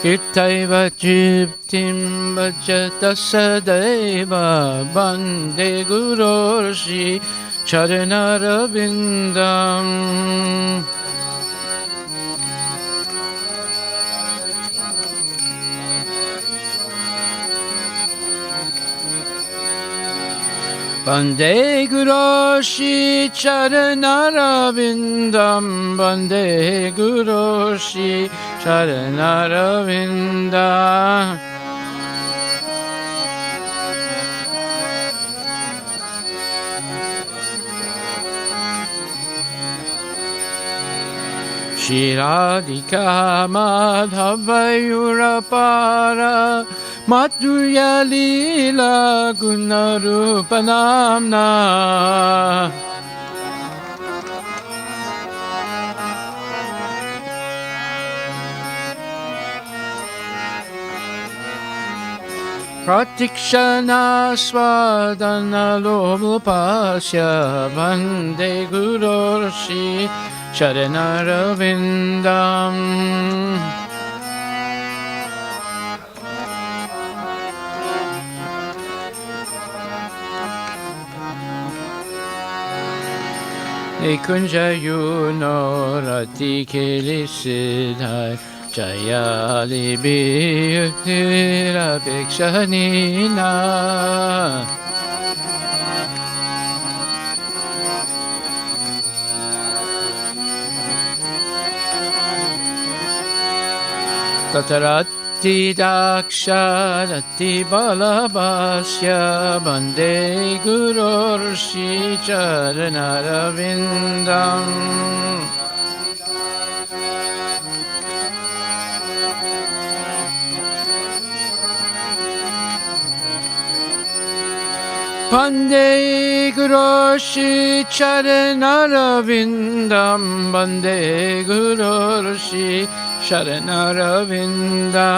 Irtaiva Jyptim Bhajata Sadaiva Bande Guroshi Charanarvindam. Bande Guroshi Charanarvindam. Bande Guroshi Charanarvindam. Shiradika Madhavayurapara Madhurya Lila Gunarupanamna. Pratikshana Swadana Lobupasya Vande Guroshi Charanarvindam. Nikunjayuno Rati Kilisidhai Jayali Bhutira Bhikshanina. Tatarati Daksharati Balabhasya Bande Gurorshi Charanarvindam. Bande Guroshi Charanarvindam. Bande Guroshi Charanaravinda.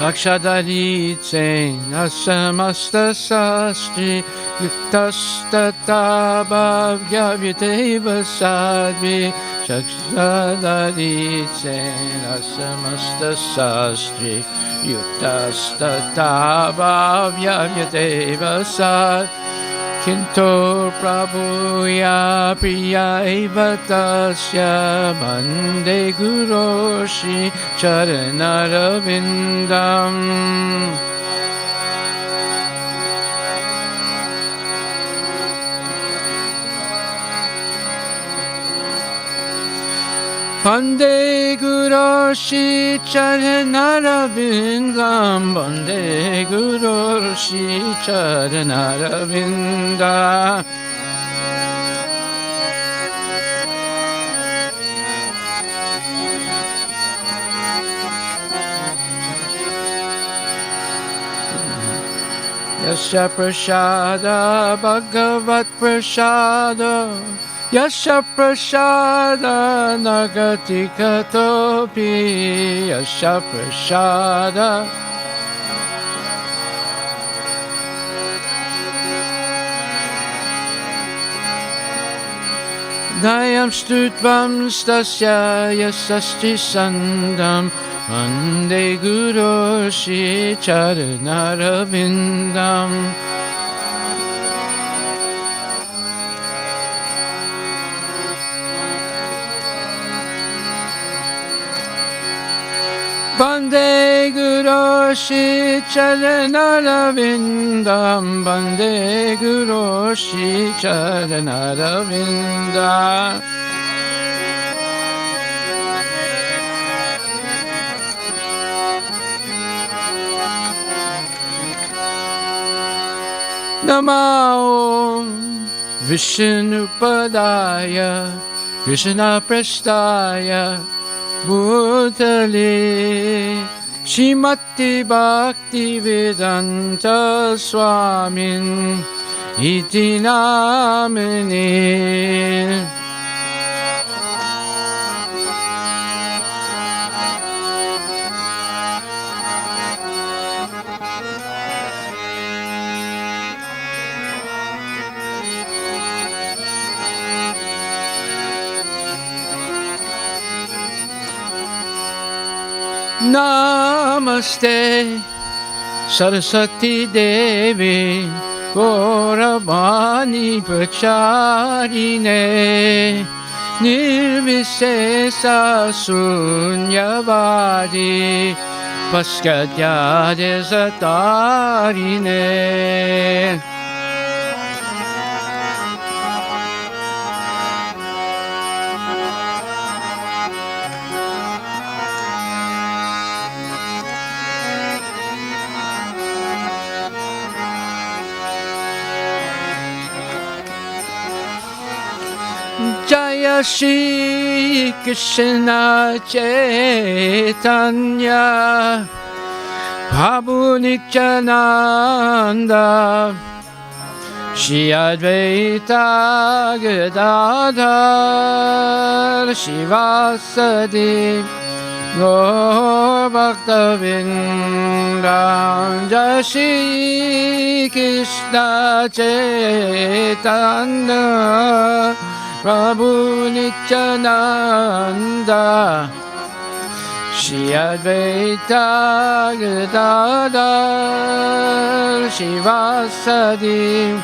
Akshadalitse nasamasta sastri yuktastatavyavyateva sadvi Akshadalitse nasamasta sastri yuktastatavyavyateva sad Kinto Prabhuya Priya Eva Tasya Bande Guroshi Charanaravindam Bande Guroshi Charanaravindam Bande Guroshi Charanaravindam Yasya Prasada Bhagavat Prasada Yasya Prasada Nagati Katopi Yasya Prasada Dayam Stutvam Stasya Yasasti Sandam Mande Guroshi Charanaravindam Bande Guroshi Charanaravindam Bande Guroshi Charanaravindam Namo Vishnupadaya Krishna Prasthaya Bhutale Shrimati Bhakti Vedanta Swamin Iti Namane Namaste Saraswati Devi Gauravani Pracharine Nirvisesa Sunyavadi Paskadyade Satarine Jaya Shri Krishna Chaitanya Prabhu Nityananda Shri Advaita Gadadhar Shivasadi Gaur Bhakta-vindam Jai Shri Krishna Chaitanya Prabhu Nityananda Shri Advaita Gadadhar Shivasadi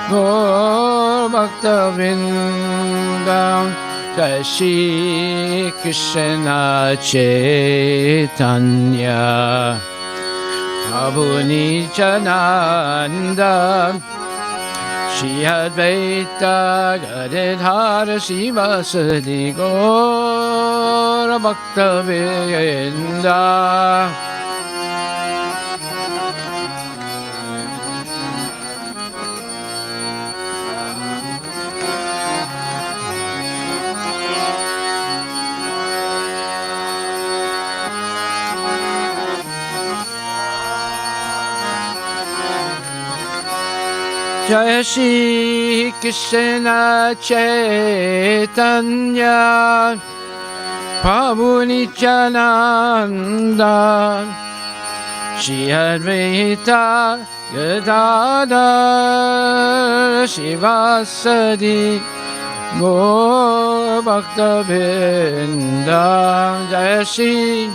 Gaur Bhakta-vindam Jai Shri Krishna Chaitanya Prabhu Nityananda Shri Advaita Gadadhar Shivasadi Gaur Bhakta-vindam Jai Shri Krishna Chaitanya Prabhu Nityananda Shri Advaita Gadadhar Shivasadi Gaur Bhakta Vrinda. Jai Shri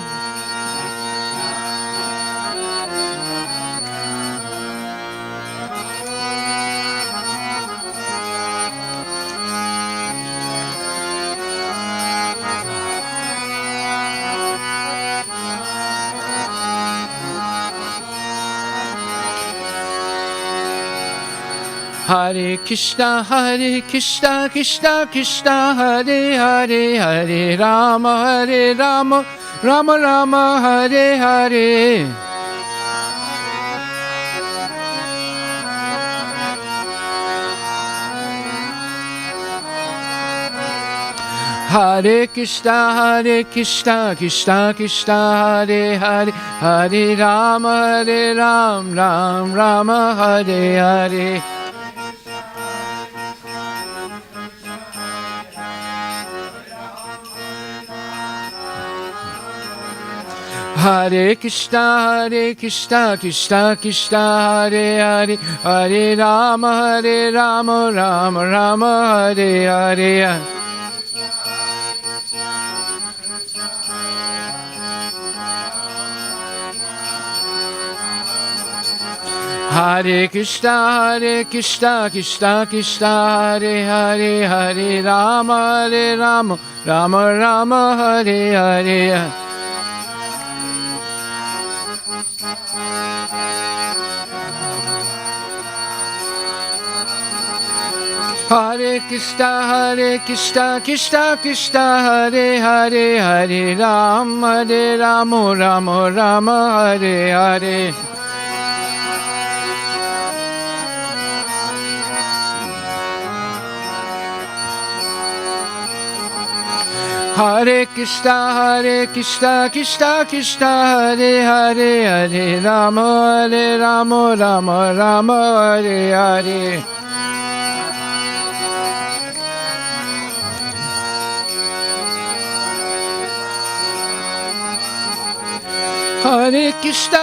Hare Krishna, Krishna Krishna, Hare Hare, Hare Rama, Rama Rama, Hare Hare. Hare Krishna, Krishna Krishna, Hare Hare, Hare Rama, Rama Hare Hare. Hare Krishna, Krishna Krishna, Hare Hare, Hare Rama, Rama Hare Hare. Hare Krishna, Krishna Krishna, Hare Hare, Hare Rama, Rama Hare Hare. Hare Krishna, Krishna, Hare Hare, Hare Rama, Rama Hare Hare. Hare Krishna, Krishna Hare Hare, Hare Rama, Rama Hare Hare. Hare Krishna,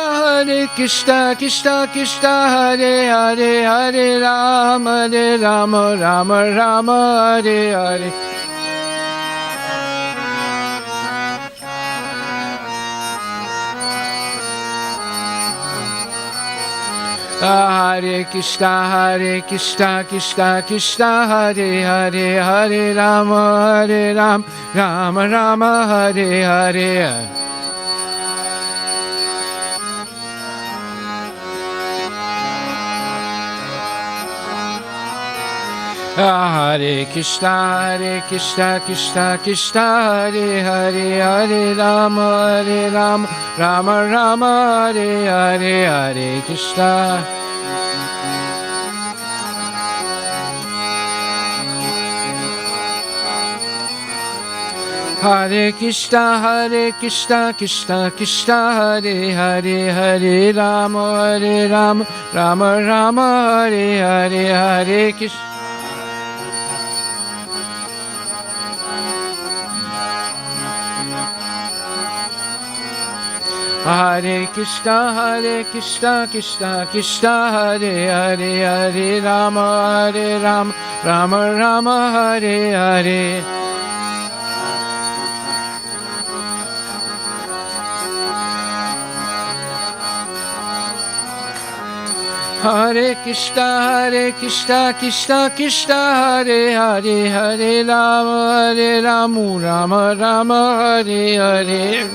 Krishna Hare Hare, Hare Rama, Rama Hare Hare. Hare Krishna, Krishna Hare Hare, Hare Rama, Rama Hare Hare. Hare Krishna, Krishna Hare Hare, Hare Rama, Rama Hare Hare. Hare Krishna. Hare Krishna, Krishna Hare Hare, Hare Rama, Rama Hare Hare. Hare Krishna. Hare Krishna, Krishna Hare Hare, Hare Rama, Rama Hare Hare. Hare Krishna, Krishna Hare Hare, Hare Rama, Rama Hare Hare.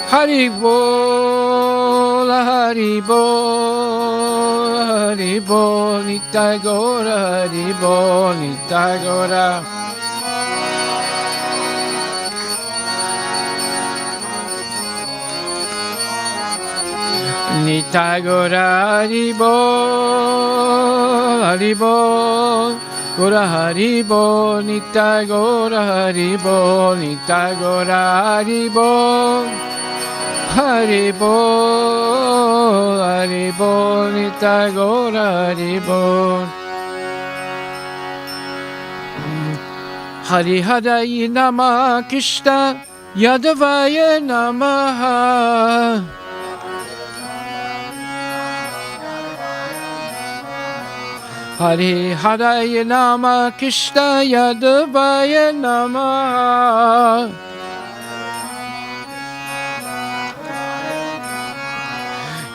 Hari Bol, Hari Bol, Hari Bol, Nitai Gora, Hari Bol, Nitai Gora. Nitai Gora, Hari Bol, Hari Bol. Gora Hari Bol, Nitai Gora, Hari Bol, Nitai Gora, Hari Bol. Hari Bol, Nitai Gora, Hari Bol. Hari Haraye Namah Krishna Yadavaya Namaha. Hari Haraye Namah Krishna Yadavaya Namaha.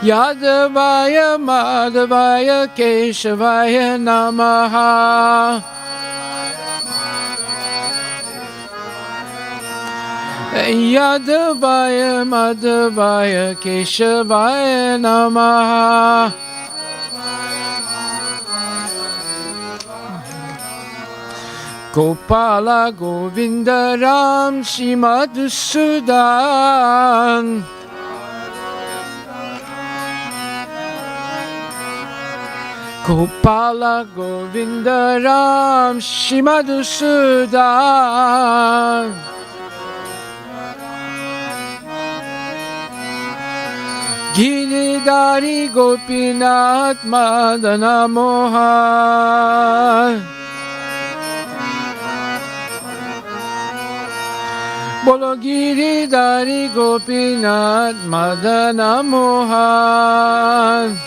Yadavaya Madhavaya Keshavaya Namaha. Yadavaya Madhavaya Keshavaya Namaha. Gopala Govinda Ram Shimadhusudan. Gopala Govinda Ram Shimadhusudan. Giridhari Gopinath Madana Mohan. Bolo Giridhari Gopinath Madana Mohan.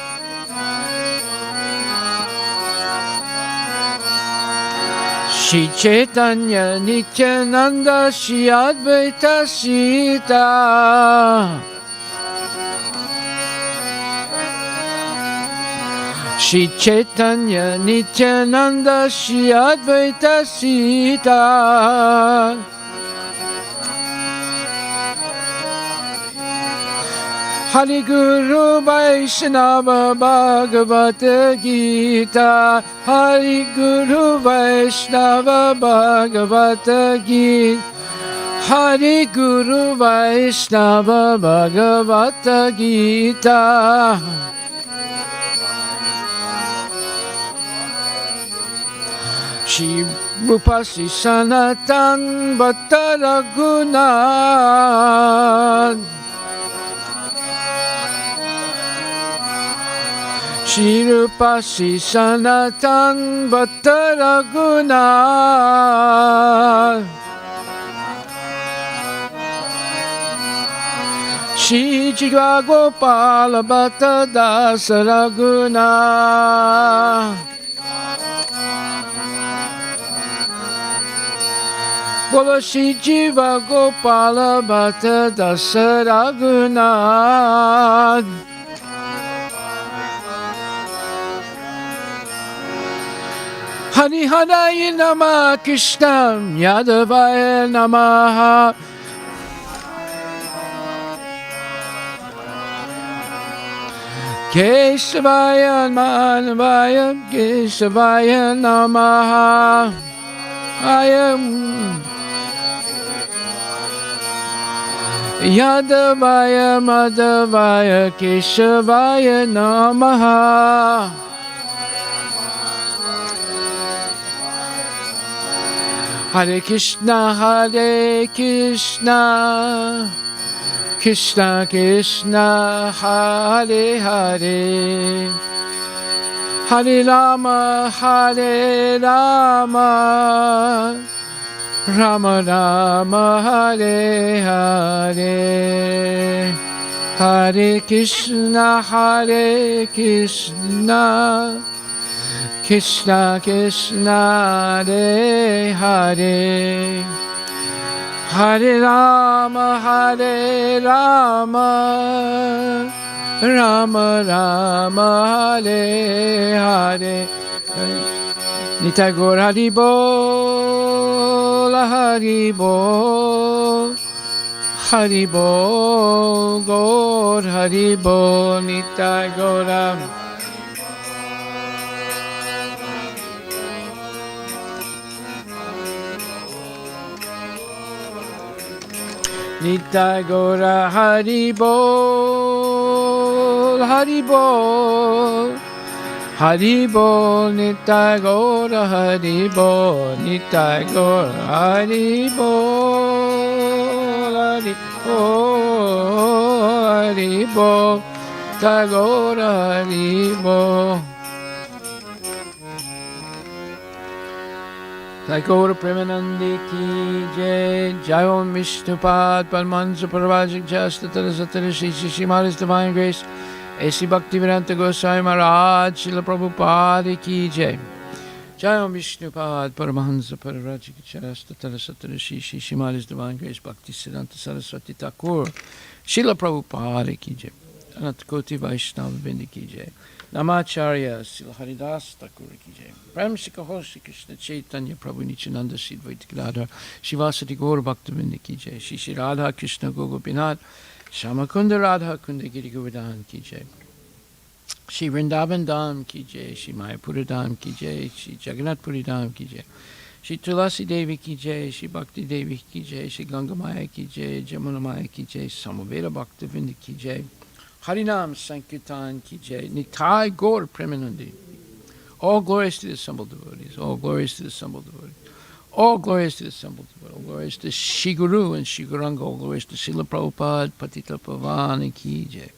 Shri Chaitanya Nityananda Shri Advaita Sita. Shri Chaitanya Nityananda Shri Advaita Sita. Hari Guru Vaishnava Bhagavata Gita. Hari Guru Vaishnava Bhagavata Gita. Hari Guru Vaishnava Bhagavata Gita. Shri Rupa Shri Sanatan Bhatta Raghunath. Shri Rupa Shri Sanatan Bhatta Raghunath. Shri Jiva Gopala Bhatta Dasa Raghunath. Bolo Shri Jiva Gopala Bhatta Dasa Raghunath. Hari Haraye Namah Krishna Yadavaya Namaha. Keshavaya Manavaya Keshavaya Namaha. Yadavaya Madhavaya Keshavaya Namaha. Hare Krishna, Hare Krishna, Krishna Krishna, Hare Hare, Hare Rama, Hare Rama, Rama Rama, Hare Hare, Hare Krishna, Hare Krishna, Krishna Krishna, Hare Hare, Hare Rama, Hare Rama, Rama Rama, Hare Hare. Nitai Gaur Hari Bol, Hari Bol, Hari Bol, Gaur Hari Bol, Nitai Gaur. Nitai Gaura Hari Bol, Hari Bol, Hari Bol, Nitai Gaura Hari Bol, Nitai Gaura Hari Bol, Hari Bol, Hari Bol, Nitai Gaura Hari Bol. Thakur Premanandi ki jai, Jai Om Vishnupad Paramahansa Parvajik Jastatara Satara Shri Shimari's Divine Grace, A.C. Bhaktivedanta Goswami Maharaj, Srila Prabhupada ki jai. Jai Om Vishnupad Paramahansa Parvajik Jastatara Satara Shri Shimari's Divine Grace, Bhaktisiddhanta Saraswati Thakur, Srila Prabhupada ki jai. Anantakoti Vaishnava Vrinda ki jai. Namacharya Srila Haridas Thakur ki jai. Prem Shri Shri Krishna Chaitanya Prabhu Nityananda Sri Advaita Gadadhar Shivasati Gaur Bhaktavinda ki jai. Shri Shri Radha Krishna Gopinath Shamakunda Radha Kunda Giri Govardhan ki jai. Shri Vrindavan Dham ki jai. Shri Mayapura Dham ki jai. Shri Jagannath Puri Dham ki jai. Shri Tulasi Devi ki jai. Shri Bhakti Devi ki jai. Shri Ganga Maya ki jai. Jamuna Maya ki jai. Samaveda Bhaktavinda ki jai. Harinam Sankirtan ki jai. Nitai Gaur Premanandi. All glories to the assembled devotees. All glories to the assembled devotees. All glories to the assembled devotees. All glories to Shri Guru and Shri Guranga. All glories to Srila Prabhupada, Patita Pavani ki jai.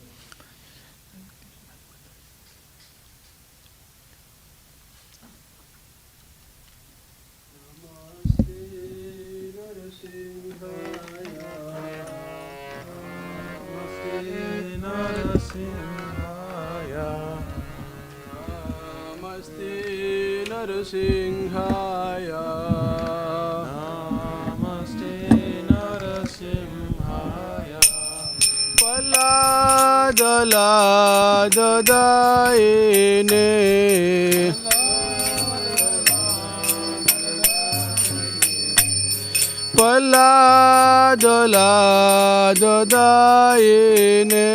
Narasimhaya Namaste Narasimhaya Paladaladaine Paladaladaine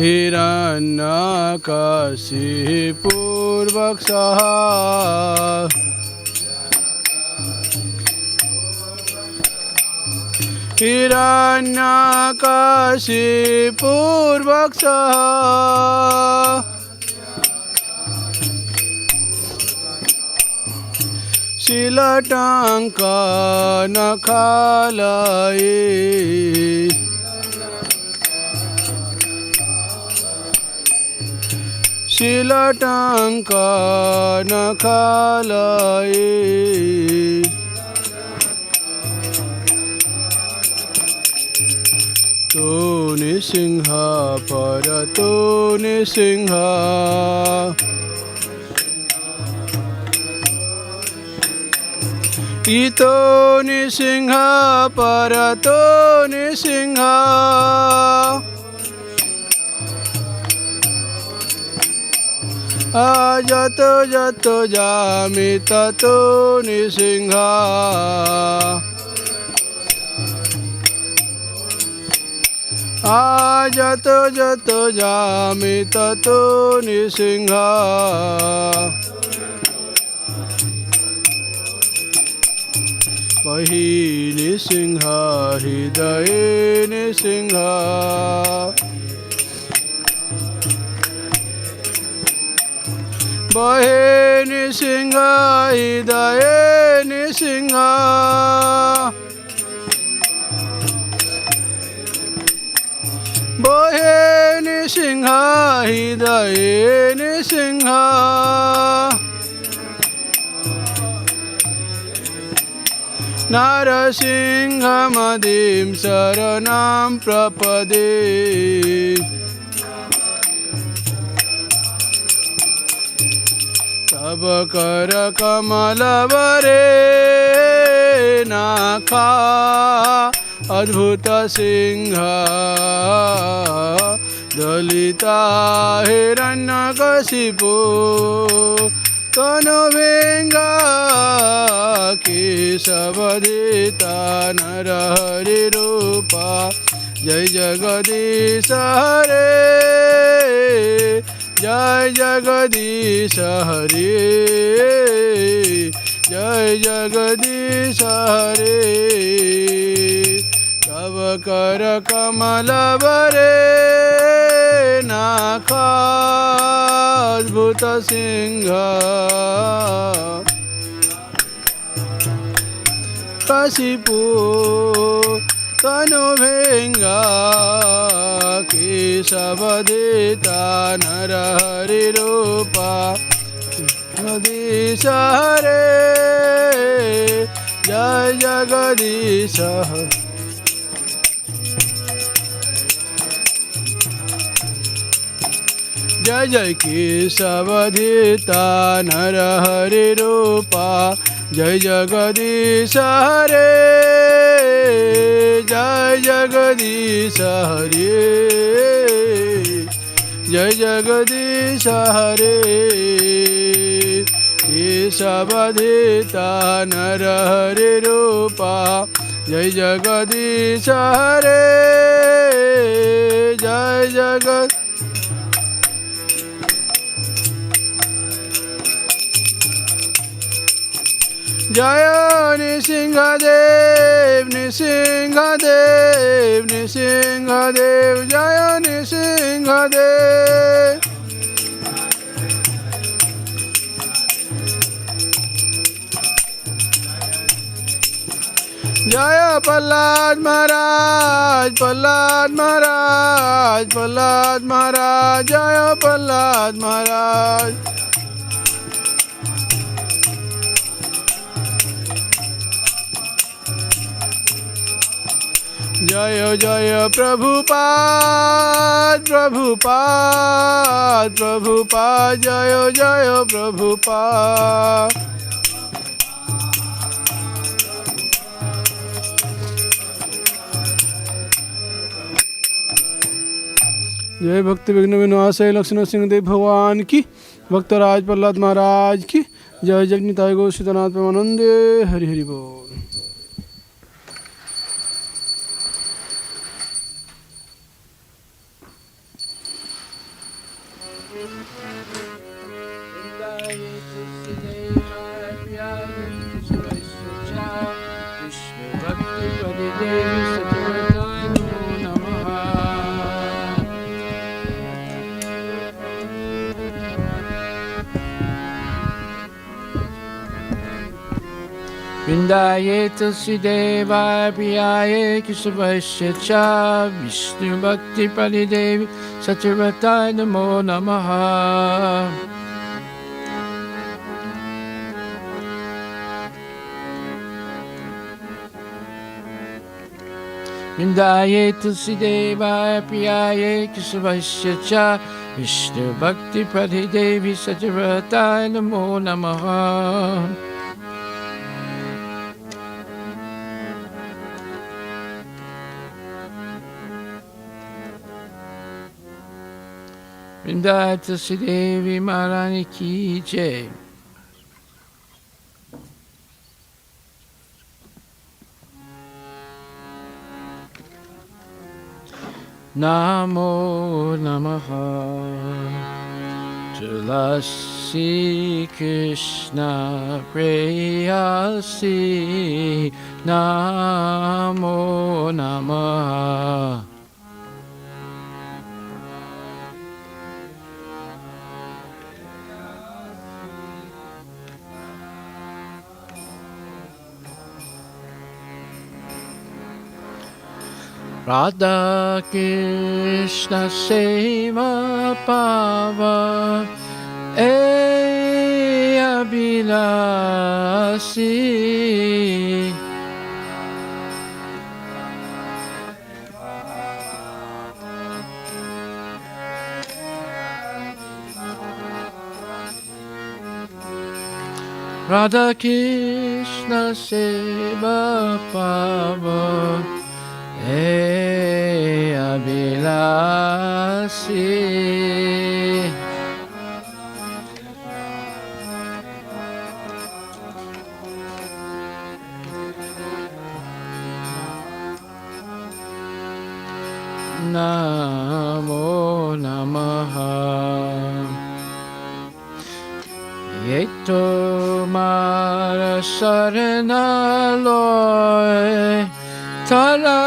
Hiranyakasipurvaksaha Hiranyakasipurvaksaha Silatanka nakhalaye Silatanka nakhalaye To nisingha parato nisingha Ito nisingha parato nisingha Ajato jato jami tato nisingha Ajato jato jami tato nisingha Vahi nisingha hidaye nisingha Bahe nisingha hidaye nisingha Bahe nisingha hidaye nisingha Narasingha madim saranam prapade Tabakara kamalavare nakha Adbhuta singha Dalita hiranyakasipu Tano venga kesavadita narahari rupa Jai Jagadisha Hare Jai Jagadisha Hare Jai Jagadisha Hare Tavakara kamalavare nakha Adbhuta singha Kasipu तनु भेंगा केशवधिता नर हरि रूपा जगदीश हरे जय जगदीश जय जय केशवधिता नर हरि रूपा जय जगदीश हरे जय जगदीश हरे जय जगदीश हरे केशवधिता नर हरि रूपा जय जगदीश हरे जय जगद जय नृसिंहदेव नृसिंहदेव नृसिंहदेव जय नृसिंहदेव जय प्रहलाद महाराज प्रहलाद महाराज प्रहलाद महाराज जय प्रहलाद महाराज जय जय प्रभुपाद प्रभुपाद प्रभुपाद जय जय प्रभुपाद जय भक्ति विघ्न विनाशय लक्ष्मण सिंह देव भगवान की भक्तराज प्रहलाद महाराज की जय जगन्नाथ गो सीतानाथ प्रेमानंदे हरि हरि बोल। Vrindaye tulsi devaye priyaye kesavasya cha Vishnu bhakti pali devi satyavataye namo namaha. Vrindaye tulsi devaye priyaye kesavasya cha Vishnu bhakti pali devi satyavataye namo namaha. Vrindaye tulsi devi Maharani ki jai. Namo namaha tulasi Krishna preyasi. Namo namaha Radha Krishna Seva Pava Abhilasi. Radha Krishna Seva Pava Abhilasi. Namo namaha Yeto mara sarana loy Tara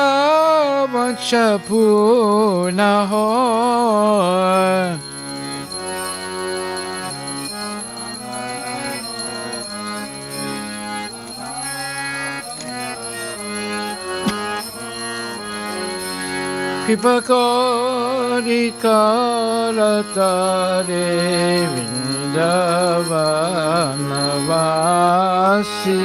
vancha purna hoy. Kripa kori karatare Vrindavanavasi.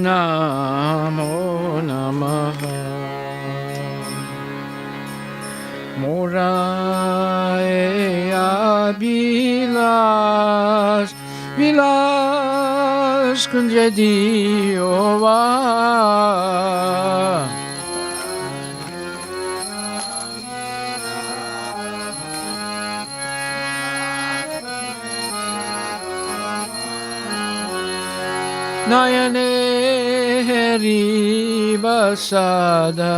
Namo Namaha. Morae Abilas Vilas Kunjadiova. Nayane Heri Basada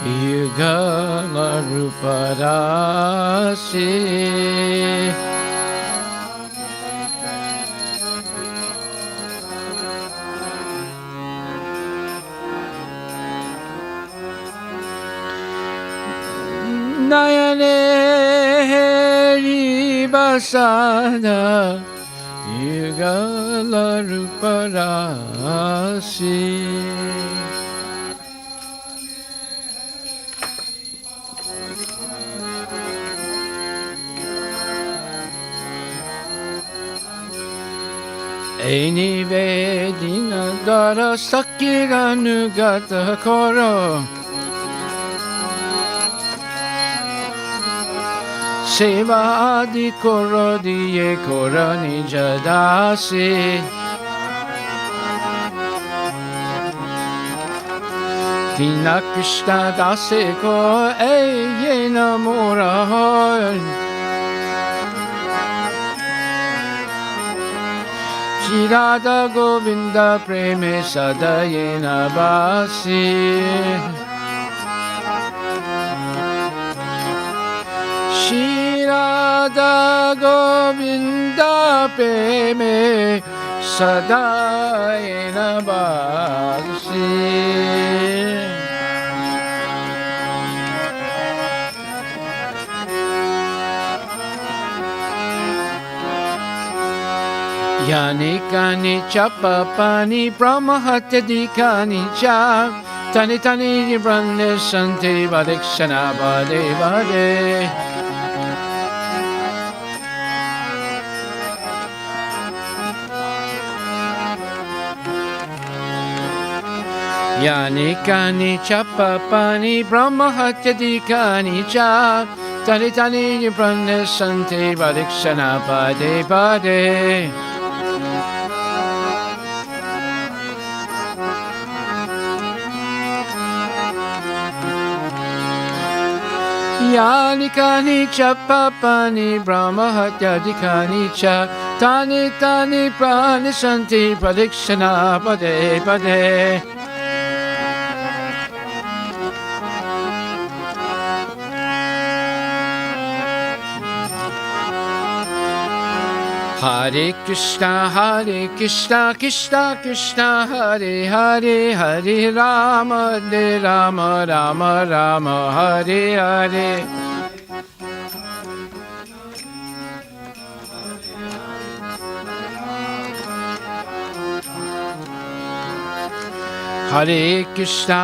Yugala Ruparasi. Nayane Heri Basada Yugala Ruparasi. Eni vedina dara sakira nugata koro Seva adi koro diye koro nijadasi. Tina Krishna dase ko eye namora hoy Shirada Govinda Preme Sadayena Basi. Shirada Govinda Preme Sadayena Basi. Yani kani chapa pani brahma hatya dikani cha tani tani brahne sante vadekshana vade vade. Yani kani chapa pani brahma hatya dikani cha tani tani brahne sante vadekshana vade vade. Yani kani chapa pani brahma hatya dikani cha tani tani prani santi pradikshana pade pade. Hare Krishna Krishna Krishna Hare Hare Hare Rama Rama Rama Rama Hare Hare. Hare Krishna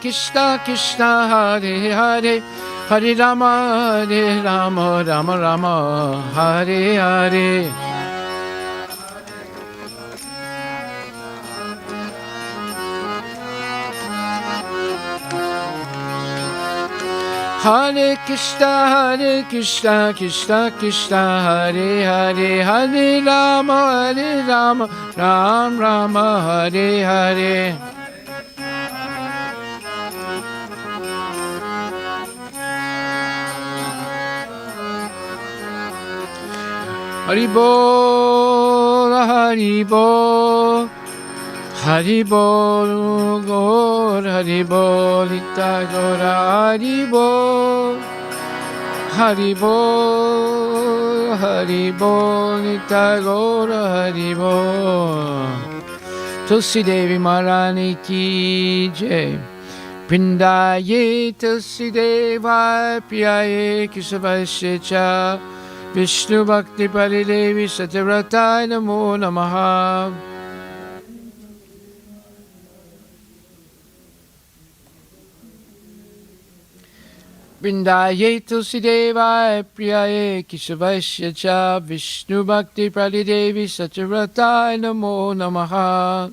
Krishna Krishna Hare Hare Hare Rama Rama Rama Hare Hare. Hare Krishna Krishna Krishna Hare Hare Hare Rama Ram Rama Hare Hare. Haribol, Haribol, Haribol, Gor, Haribol, Itagora, Haribol, Haribol, Haribol, Itagora, Haribol. Tulsi Devi Maharani ki jai, Vrindaye Tulsi Devaya Priyaye Keshavasya Cha Vishnu Bhakti Paridevi Satyavratai Namo Namaha. Vrindaye Tulsi Devaya Priyaye Keshavasya Cha Vishnu Bhakti Paridevi Satyavratai Namo Namaha.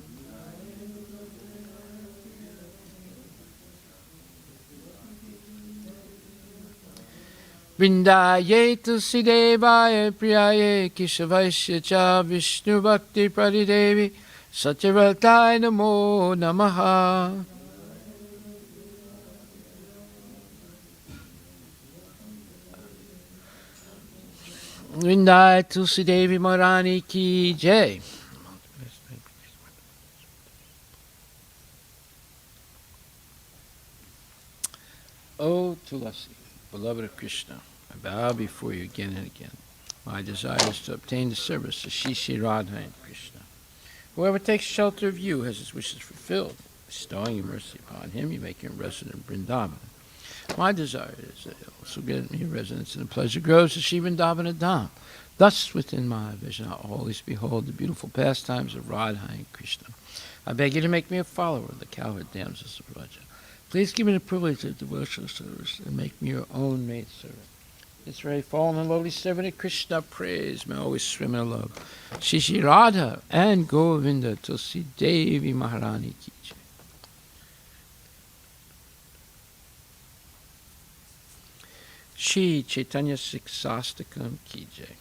Vrindaye Tulsi Devaya Priyaye Keshavasya Cha Vishnu Bhakti Paridevi Satyavratai Namo Namaha. Vrindaye Tulsi Devi Maharani Ki Jai. O Tulasi, beloved of Krishna, I bow before you again and again. My desire is to obtain the service of Shri Shri Radha and Krishna. Whoever takes shelter of you has his wishes fulfilled. Bestowing your mercy upon him, you make him resident in Vrindavan. My desire is that you also grant me residence in the pleasure groves of Shri Vrindavana Dham. Thus, within my vision, I'll always behold the beautiful pastimes of Radha and Krishna. I beg you to make me a follower of the cowherd damsels of Vraja. Please give me the privilege of devotional service and make me your own maidservant. This very fallen and lowly servant of Krishna, praise may always swim in love. Shri Shri Radha and Govinda Tulsi Devi Maharani Ki Jai. Shri Chaitanya Siksastakam Ki Jai.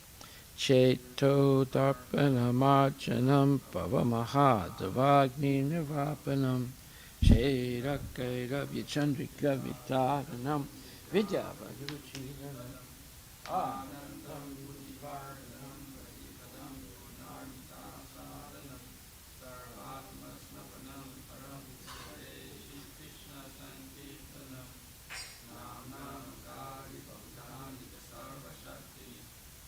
Cheto Darpana Marjanam Pavamaha Davagni Nirvapanam Shirakaira Vichandrika Vitaranam Vidyavadruchinam Anandam Buddhivaranam Padipadam Gunarmitasaranam Sarvatmasnapanam Param Hare Shri Krishna Sankirtanam Namam Gari Bhavdani Sarva Shakti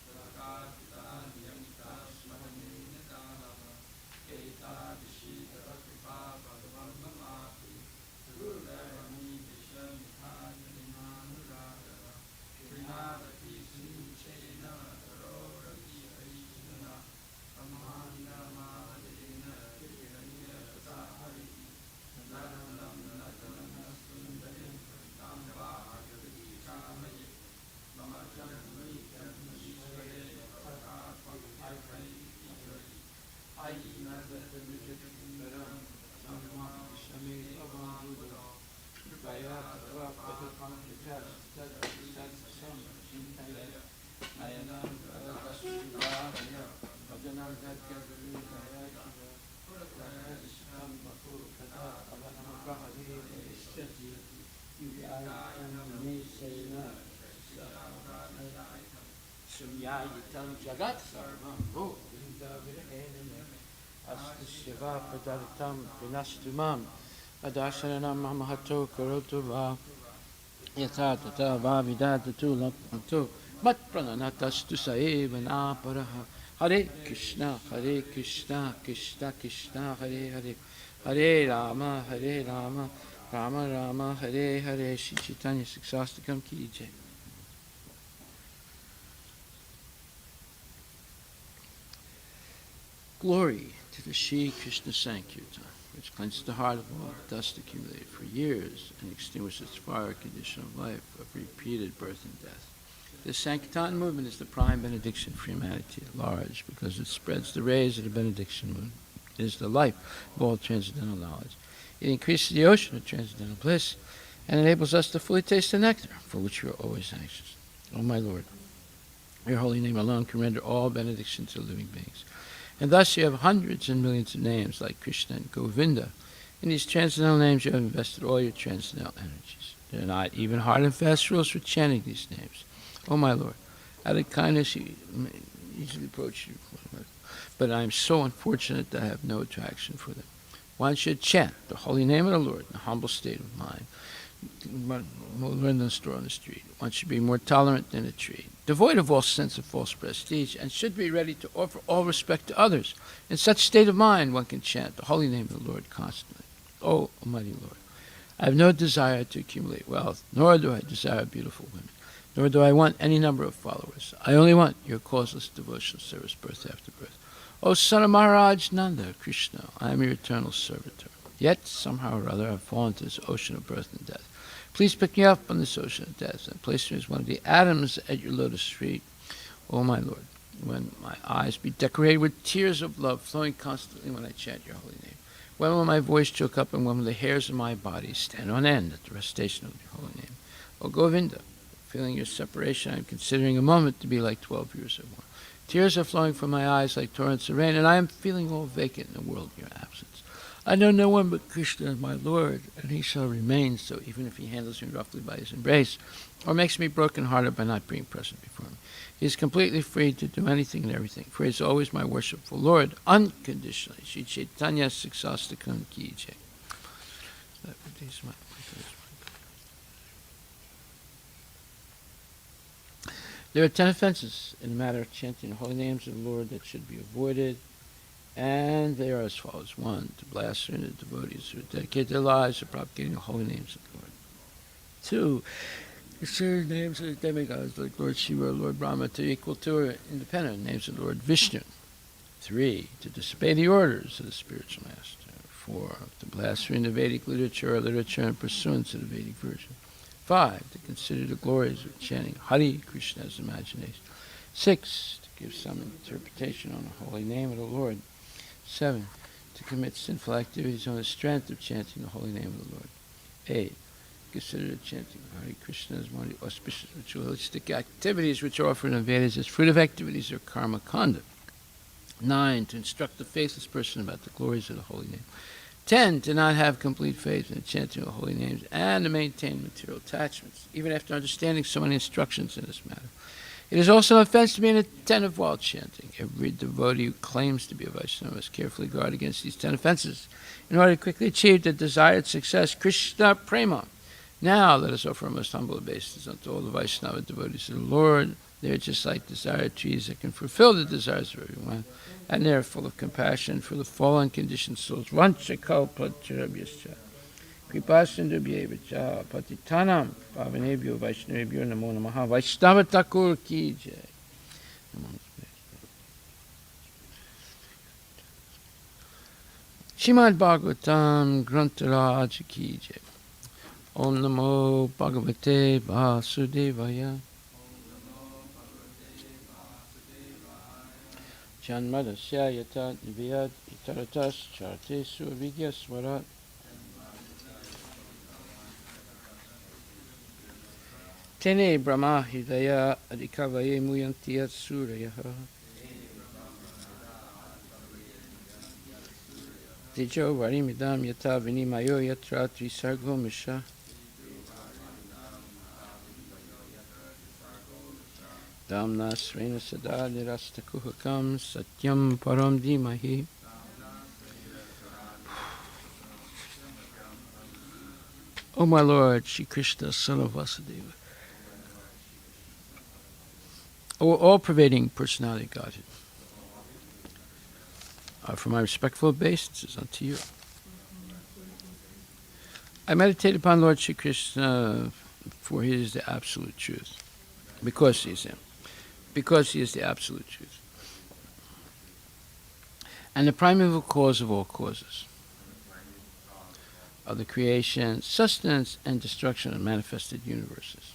Prakatitani Yamita Smahani Nidanava Keta Vishita Kripa Bhagavan Mamati Guruvani Visham Hajani Manuragava Trinavati Sinchena Tarorati Aishana Amanda Mahadena Kiraniya Tatahari Nadanam Nadanam Sundarim Pritamba Agaviti Kamayi Mama Janmani Janmashware Prakat Pakaikai Ikari Ayi Nadatam Vijayakundaram Samma Shami Avahudo Kripaya Tava Padapankita Satsam Chintaya Ayanam Adakasudivaya Bhajanam Gadgadurudaya Shiva Prakadisham Bakur Kada Avanam Prahari Ishtati Yudayam Nisena Sumyayitam Jagat Sarvam Bho Vrindavirhenana Asta Shiva Pradaritam Vinastumam Adashanam Mamahato Karotu Va Yata Tata Va Vidatu Lapanto Mat Prananatastu Saeva Naparaha Hare Krishna Krishna Krishna Hare Hare Hare Rama Rama Rama Hare Hare. Shri Chaitanya Siksastakam Ki Jai. Glory to the Shri Krishna Sankirtan, which cleanses the heart of all dust accumulated for years and extinguishes the fire condition of life of repeated birth and death. This Sankirtan movement is the prime benediction for humanity at large because it spreads the rays of the benediction movement. It is the life of all transcendental knowledge. It increases the ocean of transcendental bliss and enables us to fully taste the nectar for which we are always anxious. O my Lord, your holy name alone can render all benediction to living beings. And thus you have hundreds and millions of names like Krishna and Govinda. In these transcendental names you have invested all your transcendental energies. There are not even hard and fast rules for chanting these names. O my Lord, out of kindness you may easily approach you, but I am so unfortunate that I have no attraction for them. One should chant the holy name of the Lord in a humble state of mind, more than a store on the street. One should be more tolerant than a tree, devoid of all sense of false prestige, and should be ready to offer all respect to others. In such state of mind, one can chant the holy name of the Lord constantly. O Almighty Lord, I have no desire to accumulate wealth, nor do I desire beautiful women, nor do I want any number of followers. I only want your causeless devotional service, birth after birth. O son of Maharaj Nanda, Krishna, I am your eternal servitor. Yet, somehow or other, I have fallen into this ocean of birth and death. Please pick me up on this ocean of death and place me as one of the atoms at your lotus feet, O my Lord. When my eyes be decorated with tears of love flowing constantly when I chant your holy name. When will my voice choke up, and when will the hairs of my body stand on end at the recitation of your holy name? O Govinda, feeling your separation, I am considering a moment to be like 12 years or more. Tears are flowing from my eyes like torrents of rain, and I am feeling all vacant in a world in your absence. I know no one but Krishna as my Lord, and he shall remain so, even if he handles me roughly by his embrace, or makes me broken-hearted by not being present before me. He is completely free to do anything and everything, for he is always my worshipful Lord, unconditionally. Shri Chaitanya Siksastakam Ki Jai. There are 10 offenses in the matter of chanting the holy names of the Lord that should be avoided, and they are as follows. 1, to blaspheme the devotees who dedicate their lives to propagating the holy names of the Lord. 2, consider names of the demigods like Lord Shiva or Lord Brahma to equal to or independent names of Lord Vishnu. 3, to disobey the orders of the spiritual master. 4, to blaspheme the Vedic literature or literature in pursuance of the Vedic version. 5, to consider the glories of chanting Hare Krishna as imagination. 6, to give some interpretation on the holy name of the Lord. 7, to commit sinful activities on the strength of chanting the holy name of the Lord. 8, consider the chanting of Hare Krishna as one of the auspicious ritualistic activities which are offered in the Vedas as fruit of activities or karma kanda. 9, to instruct the faithless person about the glories of the holy name. 10, to not have complete faith in the chanting of holy names and to maintain material attachments, even after understanding so many instructions in this matter. It is also an offense to be inattentive while chanting. Every devotee who claims to be a Vaishnava must carefully guard against these 10 offenses in order to quickly achieve the desired success, Krishna Prema. Now let us offer our most humble obeisances unto all the Vaishnava devotees of the Lord. They are just like desired trees that can fulfill the desires of everyone, and they are full of compassion for the fallen conditioned souls. Vanchakalpatarabhyascha Kripasindubhyevacha Patitanam Pavanebhyo Vaishnavebhyo Namo Namaha Vaishnava Thakur Ki Jai. Shrimad Bhagavatam Grantaraj Ki Jai. Om Namo Bhagavate Vasudevaya. Janmadasya Yatat Nivyat Itaratas Chartesu Vigya Swarat. Tene Brahma Hidaya Adhikavaye Muyantiyat Surayaha. Tejo Varimidam Yata Vinimayo Yatra Trisargo Misha. Damna Srena Sada Nirastakuhakam Satyam Param Dhimahi. O my Lord, Shri Krishna, son of Vasudeva, O all-pervading personality of Godhead, for my respectful obeisances unto you. I meditate upon Lord Shri Krishna, for he is the absolute truth, because he is him. Because he is the absolute truth, and the primeval cause of all causes, of the creation, sustenance, and destruction of manifested universes.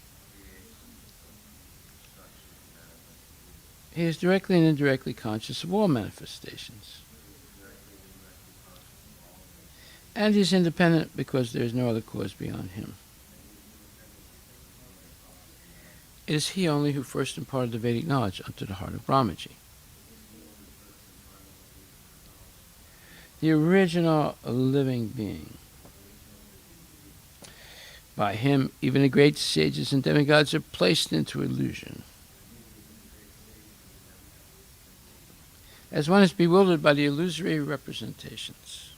He is directly and indirectly conscious of all manifestations, and he is independent because there is no other cause beyond him. It is he only who first imparted the Vedic knowledge unto the heart of Brahmaji. The original living being. By him, even the great sages and demigods are placed into illusion. As one is bewildered by the illusory representations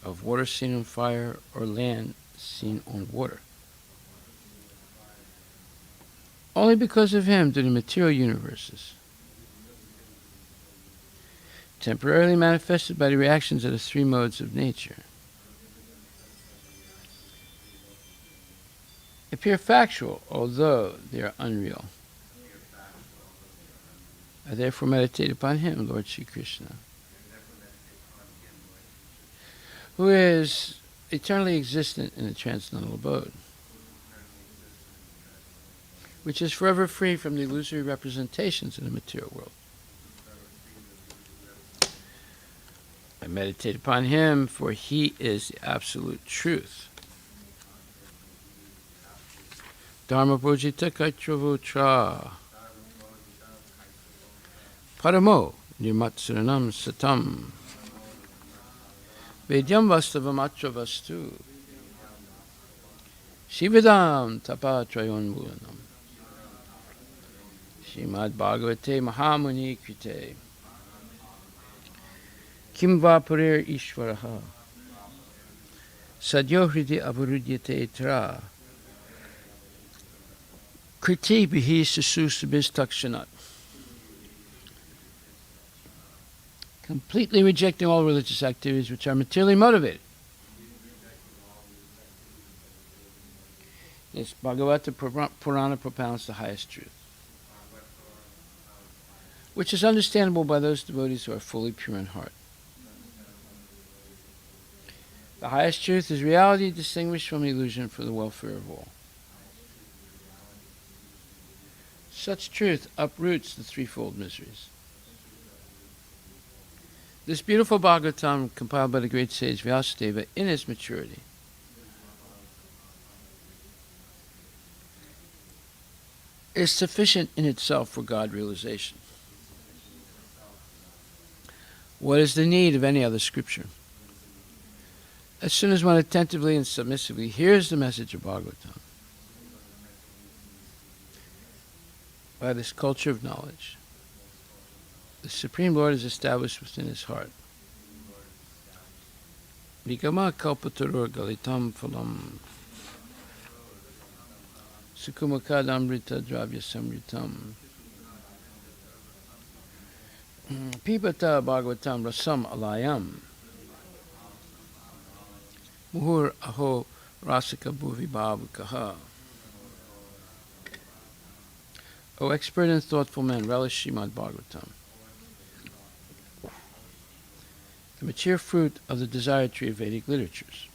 of water seen on fire or land seen on water. Only because of him do the material universes, temporarily manifested by the reactions of the 3 modes of nature, appear factual, although they are unreal. I therefore meditate upon him, Lord Sri Krishna, who is eternally existent in the transcendental abode, which is forever free from the illusory representations in the material world. I meditate upon him, for he is the absolute truth. Dharma Bhojita Kaitravotra Paramo Nirmatsuranam Satam Vedyam Vastavam Atra Vastu Shividam Tapatrayon Mulanam Srimad Bhagavate Mahamuni Krite Kim va Purer Ishvaraha Sadyo Hridi Avarudyate Tra Kriti Bihi Sasu Sabistakshana. Completely rejecting all religious activities which are materially motivated. This Bhagavata Purana propounds the highest truth, which is understandable by those devotees who are fully pure in heart. The highest truth is reality distinguished from illusion for the welfare of all. Such truth uproots the threefold miseries. This beautiful Bhagavatam, compiled by the great sage Vyasadeva in its maturity, is sufficient in itself for God realization. What is the need of any other scripture? As soon as one attentively and submissively hears the message of Bhagavatam, by this culture of knowledge, the Supreme Lord is established within his heart. Nikama kalpatarur galitam phalam sukumakadamrita dravya samritam pibata bhagavatam rasam alayam muhur aho rasika bhuvi bhavakaha. O expert and thoughtful men, relish Srimad Bhagavatam, the mature fruit of the desired tree of Vedic literatures.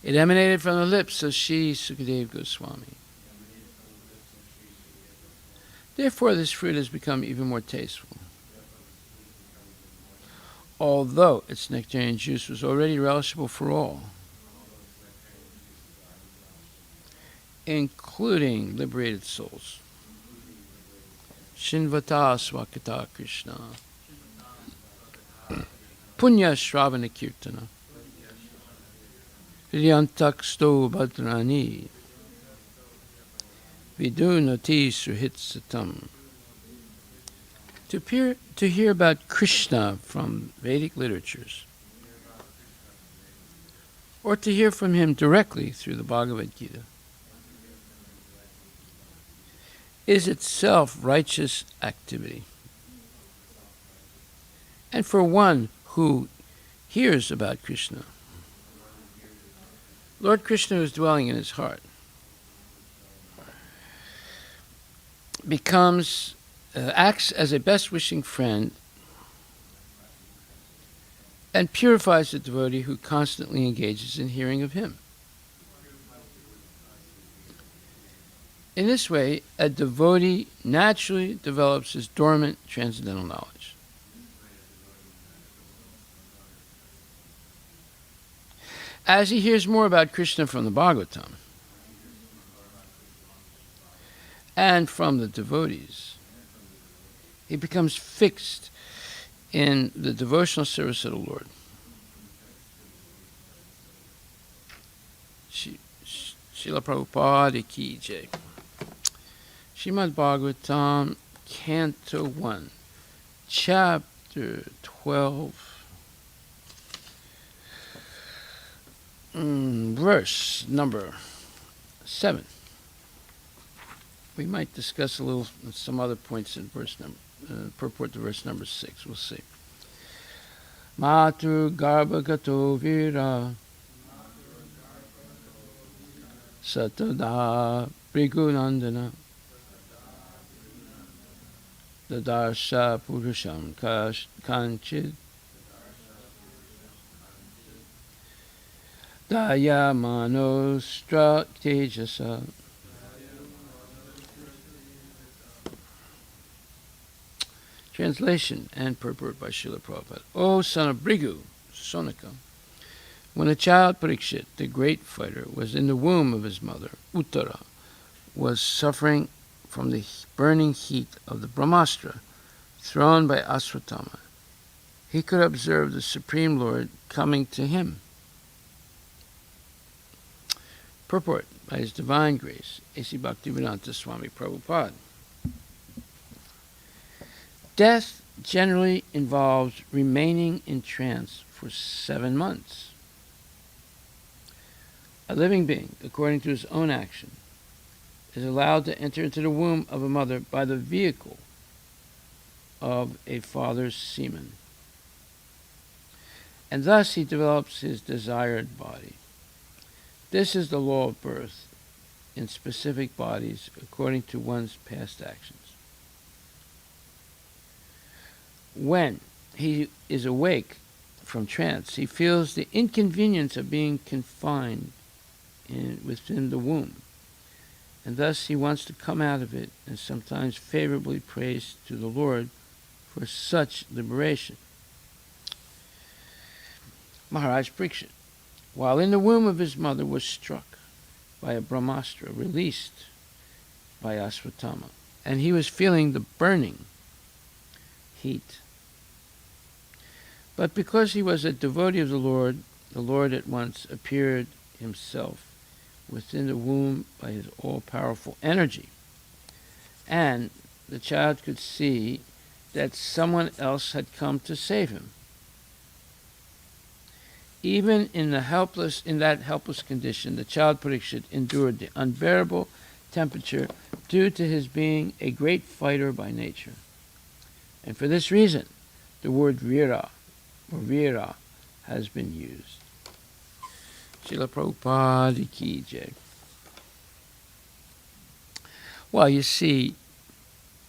It emanated from the lips of Sri Sukadeva Goswami. Therefore, this fruit has become even more tasteful. Although its nectarian juice was already relishable for all, including liberated souls. Shinvata Swakata Krishna Punya Shravana Kirtana Hridyantak Sto Bhadrani Vidunati Suhit Satam. To hear about Krishna from Vedic literatures, or to hear from him directly through the Bhagavad Gita, is itself righteous activity. And for one who hears about Krishna, Lord Krishna is dwelling in his heart, acts as a best-wishing friend and purifies the devotee who constantly engages in hearing of him. In this way, a devotee naturally develops his dormant transcendental knowledge. As he hears more about Krishna from the Bhagavatam and from the devotees, he becomes fixed in the devotional service of the Lord. Srila Prabhupada Ki Jai. Srimad Bhagavatam, Canto 1, Chapter 12, verse number 7. We might discuss a little some other points in verse number, purport to verse number 6. We'll see. Matru Garbhagato Vira Satada Brigunandana Dadarsha Purusham Kanchid Daya Manostra Tejasa. Translation and purport by Srila Prabhupada. O son of Brigu, Sonaka, when a child Parikshit, the great fighter, was in the womb of his mother, Uttara, was suffering from the burning heat of the Brahmastra thrown by Aswatthama, he could observe the Supreme Lord coming to him. Purport by His Divine Grace, A.C. Bhaktivedanta Swami Prabhupada. Death generally involves remaining in trance for 7 months. A living being, according to his own action, is allowed to enter into the womb of a mother by the vehicle of a father's semen. And thus he develops his desired body. This is the law of birth in specific bodies according to one's past actions. When he is awake from trance, he feels the inconvenience of being confined within the womb, and thus he wants to come out of it, and sometimes favorably prays to the Lord for such liberation. Maharaj Parikshit, while in the womb of his mother, was struck by a Brahmastra released by Aswatthama, and he was feeling the burning heat. But because he was a devotee of the Lord at once appeared himself within the womb by his all-powerful energy. And the child could see that someone else had come to save him. Even in that helpless condition, the child Parikshit endured the unbearable temperature due to his being a great fighter by nature. And for this reason, the word vira, or vira, has been used. Srila Prabhupada ki jai. Well, you see,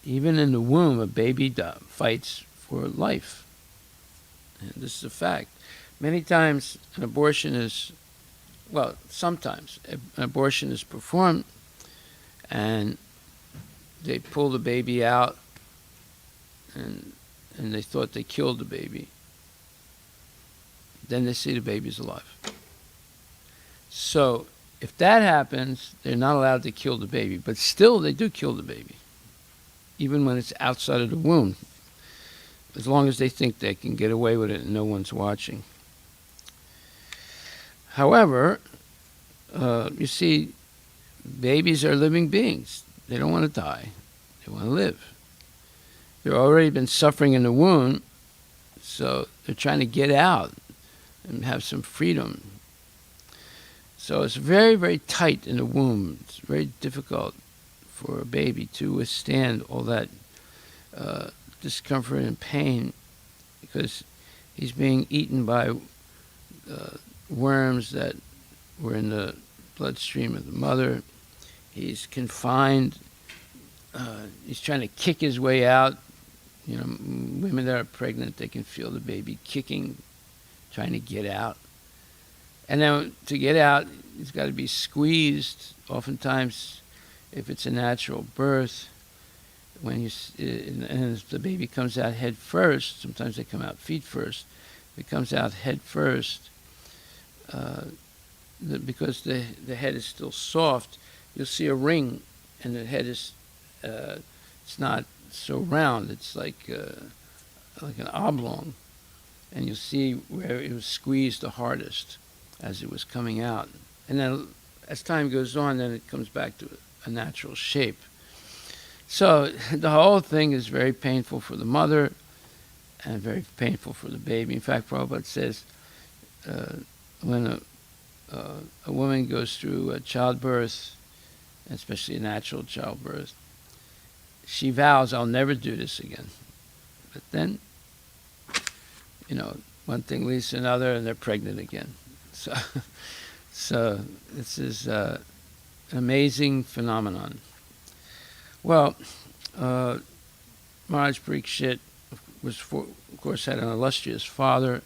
even in the womb, a baby fights for life. And this is a fact. Many times an abortion is, sometimes an abortion is performed and they pull the baby out and they thought they killed the baby. Then they see the baby's alive. So if that happens, they're not allowed to kill the baby, but still they do kill the baby, even when it's outside of the womb, as long as they think they can get away with it and no one's watching. However, you see, babies are living beings. They don't want to die. They want to live. They've already been suffering in the womb, so they're trying to get out and have some freedom. So it's very, very tight in the womb. It's very difficult for a baby to withstand all that discomfort and pain, because he's being eaten by worms that were in the bloodstream of the mother. He's confined. He's trying to kick his way out. You know, women that are pregnant, they can feel the baby kicking, trying to get out. And then to get out, he's got to be squeezed. Oftentimes, if it's a natural birth, and if the baby comes out head first, sometimes they come out feet first. If it comes out head first, because the head is still soft, you'll see a ring, and the head is it's not so round. It's like an oblong, and you'll see where it was squeezed the hardest as it was coming out. And then as time goes on, then it comes back to a natural shape. So the whole thing is very painful for the mother and very painful for the baby. In fact, Prabhupada says when a woman goes through a childbirth, especially a natural childbirth, she vows, I'll never do this again. But then, one thing leads to another, and they're pregnant again. So this is amazing phenomenon. Well, Maharaj Parikshit of course, had an illustrious father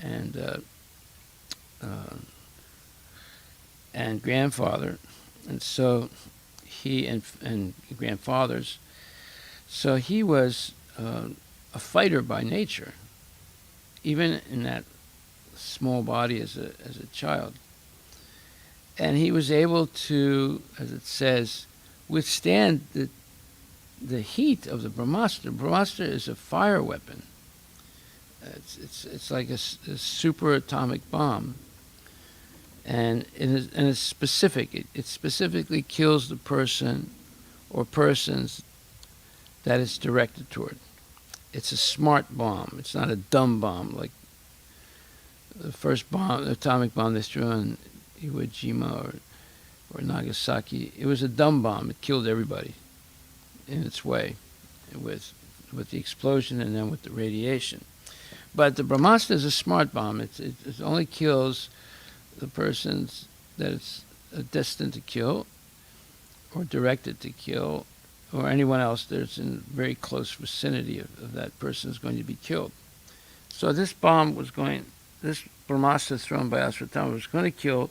and grandfather, and so he and grandfathers. So he was a fighter by nature, even in that small body as a child. And he was able to, as it says, withstand the heat of the Brahmastra. Brahmastra is a fire weapon. It's like a super atomic bomb, and it's specific. It specifically kills the person or persons that it's directed toward. It's a smart bomb. It's not a dumb bomb like the first bomb, the atomic bomb they threw on Iwo Jima or Nagasaki. It was a dumb bomb. It killed everybody in its way, with the explosion and then with the radiation. But the Brahmastra is a smart bomb. It only kills the persons that it's destined to kill or directed to kill, or anyone else that's in very close vicinity of that person is going to be killed. So this Brahmastra thrown by Ashwatthama was going to kill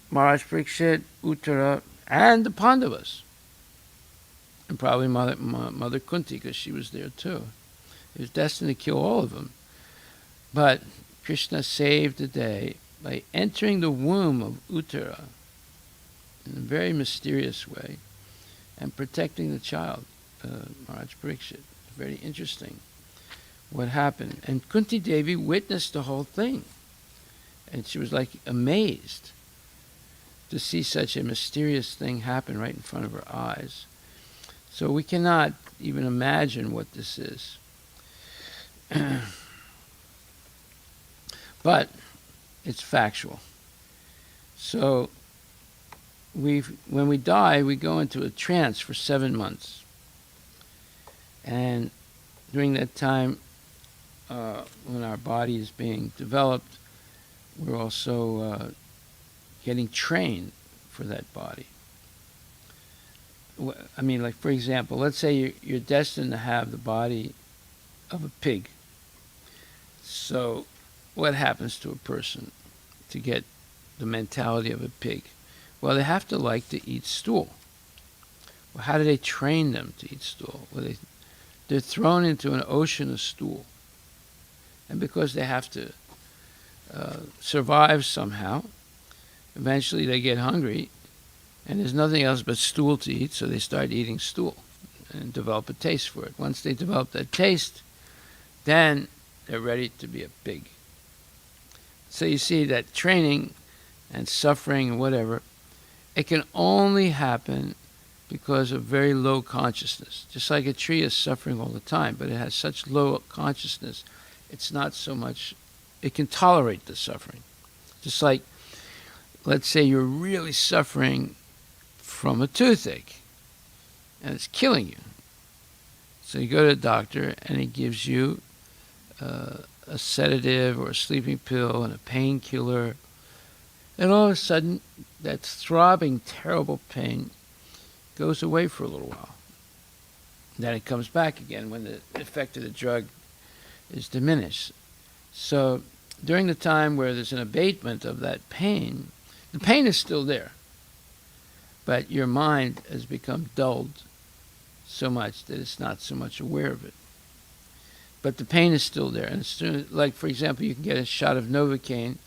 Maharaj Parikshit, Uttara, and the Pandavas, and probably Mother Kunti, because she was there too. It was destined to kill all of them. But Krishna saved the day by entering the womb of Uttara in a very mysterious way and protecting the child, Maharaj Parikshit. Very interesting what happened. And Kunti Devi witnessed the whole thing. And she was like amazed to see such a mysterious thing happen right in front of her eyes. So we cannot even imagine what this is. But it's factual. So when we die, we go into a trance for 7 months. And during that time, when our body is being developed, we're also getting trained for that body. I mean, like, for example, let's say you're destined to have the body of a pig. So what happens to a person to get the mentality of a pig? Well, they have to like to eat stool. Well, how do they train them to eat stool? Well, they're thrown into an ocean of stool. And because they have to survive somehow, eventually they get hungry, and there's nothing else but stool to eat, so they start eating stool and develop a taste for it. Once they develop that taste, then they're ready to be a pig. So you see that training and suffering and whatever, it can only happen because of very low consciousness. Just like a tree is suffering all the time, but it has such low consciousness, it's not so much, it can tolerate the suffering. Just like, let's say you're really suffering from a toothache, and it's killing you. So you go to the doctor, and he gives you a sedative or a sleeping pill and a painkiller, and all of a sudden, that throbbing, terrible pain goes away for a little while. Then it comes back again when the effect of the drug is diminished. So during the time where there's an abatement of that pain, the pain is still there, but your mind has become dulled so much that it's not so much aware of it. But the pain is still there. And as soon as, like, for example, you can get a shot of Novocaine,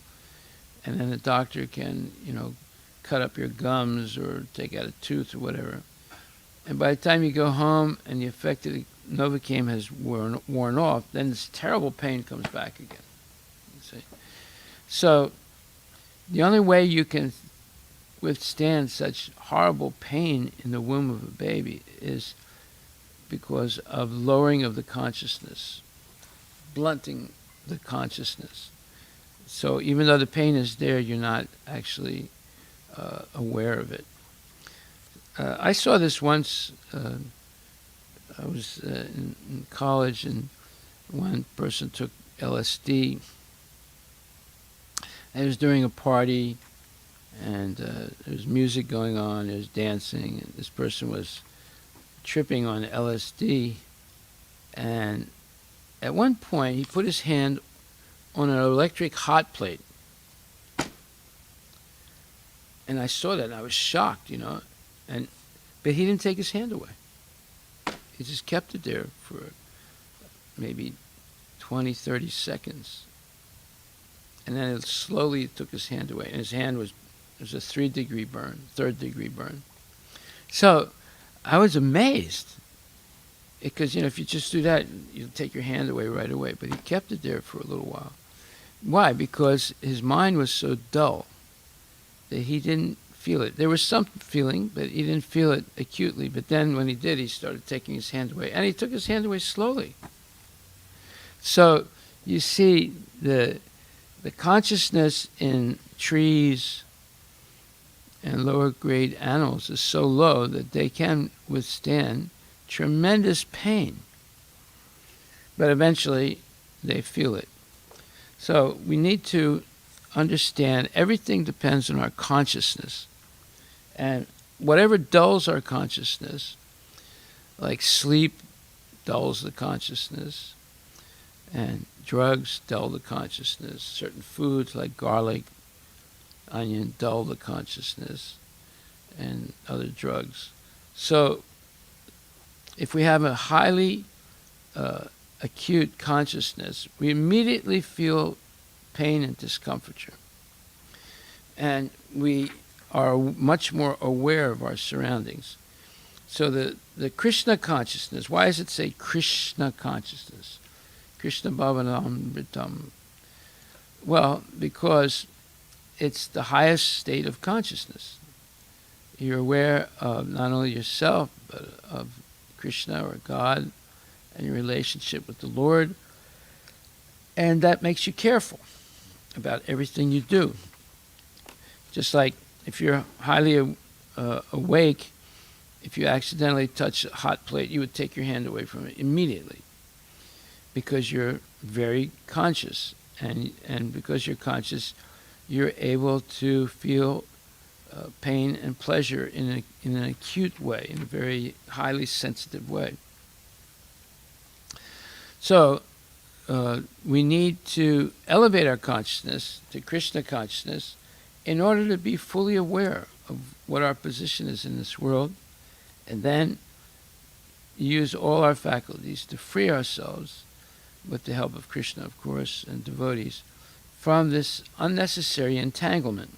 and then the doctor can, cut up your gums or take out a tooth or whatever. And by the time you go home and the effect of the Novocaine has worn off, then this terrible pain comes back again. You see? So the only way you can withstand such horrible pain in the womb of a baby is because of lowering of the consciousness, blunting the consciousness. So even though the pain is there, you're not actually aware of it. I saw this once. I was in college, and one person took LSD. And it was during a party, and there was music going on, there was dancing, and this person was tripping on LSD, and at one point he put his hand on an electric hot plate. And I saw that and I was shocked, but he didn't take his hand away. He just kept it there for maybe 20, 30 seconds. And then it slowly took his hand away. And his hand was a 3-degree burn, 3rd-degree burn. So I was amazed. Because, if you just do that, you'll take your hand away right away. But he kept it there for a little while. Why? Because his mind was so dull that he didn't feel it. There was some feeling, but he didn't feel it acutely. But then when he did, he started taking his hand away. And he took his hand away slowly. So you see, the consciousness in trees and lower grade animals is so low that they can withstand tremendous pain. But eventually they feel it. So we need to understand everything depends on our consciousness. And whatever dulls our consciousness, like sleep dulls the consciousness, and drugs dull the consciousness, certain foods like garlic, onion dull the consciousness, and other drugs. So if we have a highly acute consciousness, we immediately feel pain and discomfiture. And we are much more aware of our surroundings. So the Krishna consciousness, why does it say Krishna consciousness? Krishna Bhavanamritam. Well, because it's the highest state of consciousness. You're aware of not only yourself, but of Krishna or God and your relationship with the Lord. And that makes you careful about everything you do. Just like if you're highly awake, if you accidentally touch a hot plate, you would take your hand away from it immediately because you're very conscious. And because you're conscious, you're able to feel pain and pleasure in an acute way, in a very highly sensitive way. So we need to elevate our consciousness to Krishna consciousness in order to be fully aware of what our position is in this world, and then use all our faculties to free ourselves, with the help of Krishna, of course, and devotees, from this unnecessary entanglement.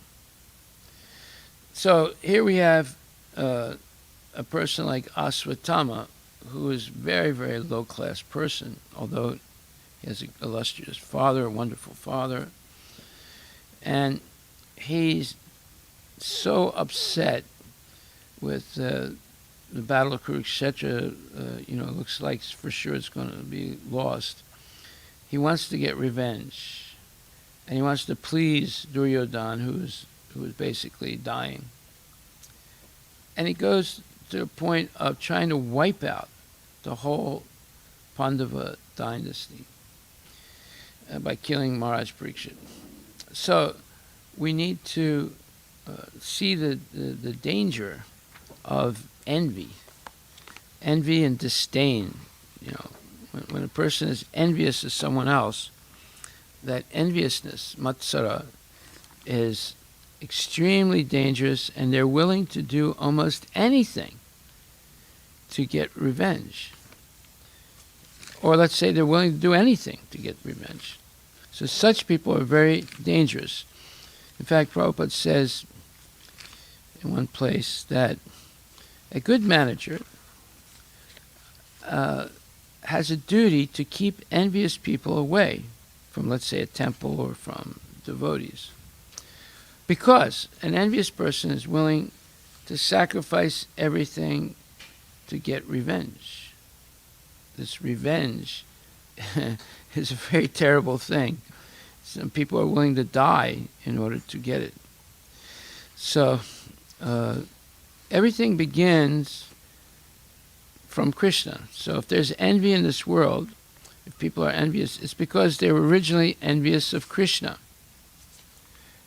So here we have a person like Aswatthama, who is a very, very low-class person, although he has an illustrious father, a wonderful father. And he's so upset with the Battle of Kurukshetra. Looks like for sure it's going to be lost. He wants to get revenge. And he wants to please Duryodhana, who is basically dying. And he goes to the point of trying to wipe out the whole Pandava dynasty by killing Maharaj Parikshit. So we need to see the danger of envy and disdain. When a person is envious of someone else, that enviousness, matsara, is extremely dangerous, and they're willing to do almost anything to get revenge. Or let's say they're willing to do anything to get revenge. So such people are very dangerous. In fact, Prabhupada says in one place that a good manager has a duty to keep envious people away from, let's say, a temple or from devotees. Because an envious person is willing to sacrifice everything to get revenge. This revenge is a very terrible thing. Some people are willing to die in order to get it. So everything begins from Krishna. So if there's envy in this world, if people are envious, it's because they were originally envious of Krishna.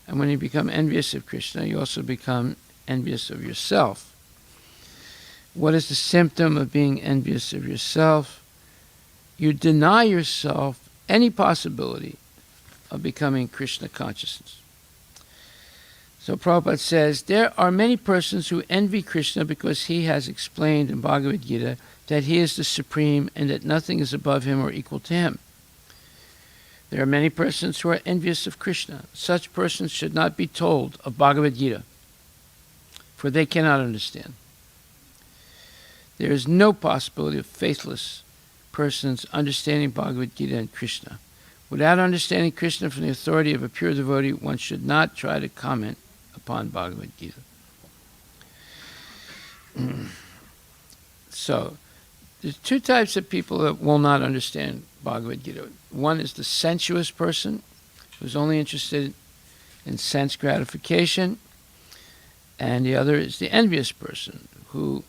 And when you become envious of Krishna, you also become envious of yourself. What is the symptom of being envious of yourself? You deny yourself any possibility of becoming Krishna consciousness. So Prabhupada says, there are many persons who envy Krishna because he has explained in Bhagavad Gita that he is the supreme and that nothing is above him or equal to him. There are many persons who are envious of Krishna. Such persons should not be told of Bhagavad Gita, for they cannot understand. There is no possibility of faithless persons understanding Bhagavad Gita and Krishna. Without understanding Krishna from the authority of a pure devotee, one should not try to comment upon Bhagavad Gita. So, there's two types of people that will not understand Bhagavad Gita. One is the sensuous person, who's only interested in sense gratification, and the other is the envious person, who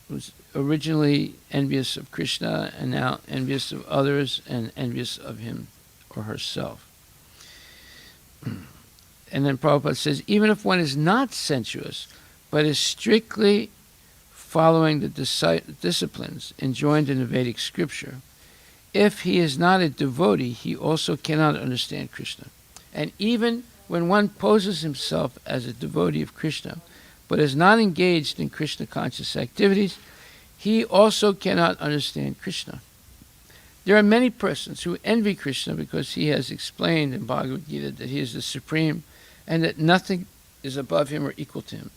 was originally envious of Krishna and now envious of others and envious of him or herself. And then Prabhupada says, even if one is not sensuous, but is strictly following the disciplines enjoined in the Vedic scripture, if he is not a devotee, he also cannot understand Krishna. And even when one poses himself as a devotee of Krishna, but is not engaged in Krishna conscious activities, he also cannot understand Krishna. There are many persons who envy Krishna because he has explained in Bhagavad Gita that he is the supreme and that nothing is above him or equal to him.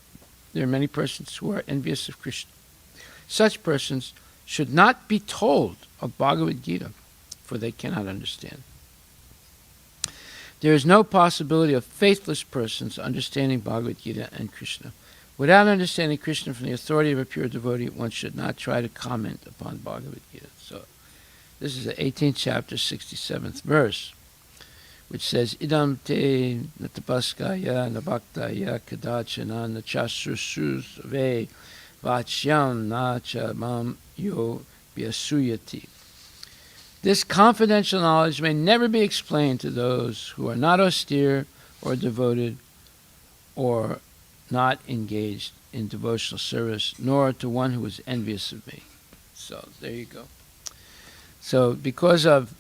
There are many persons who are envious of Krishna. Such persons should not be told of Bhagavad Gita, for they cannot understand. There is no possibility of faithless persons understanding Bhagavad Gita and Krishna. Without understanding Krishna from the authority of a pure devotee, one should not try to comment upon Bhagavad Gita. So, this is the 18th chapter, 67th verse, which says, Idam te natapaskaya nabhaktaya kadachana nachasusus ve vachyam nacha mam yo vyasuyati. This confidential knowledge may never be explained to those who are not austere or devoted or not engaged in devotional service, nor to one who is envious of me. So, there you go. So, because of...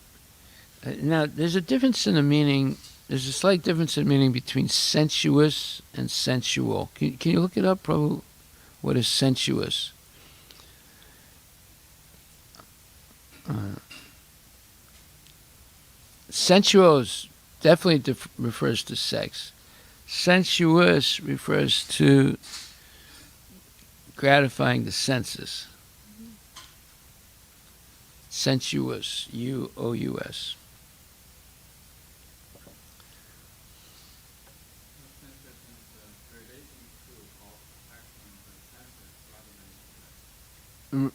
now, there's a difference in the meaning. There's a slight difference in meaning between sensuous and sensual. Can you look it up, Prabhu? What is sensuous? Sensuous definitely refers to sex. Sensuous refers to gratifying the senses. Sensuous, U-O-U-S.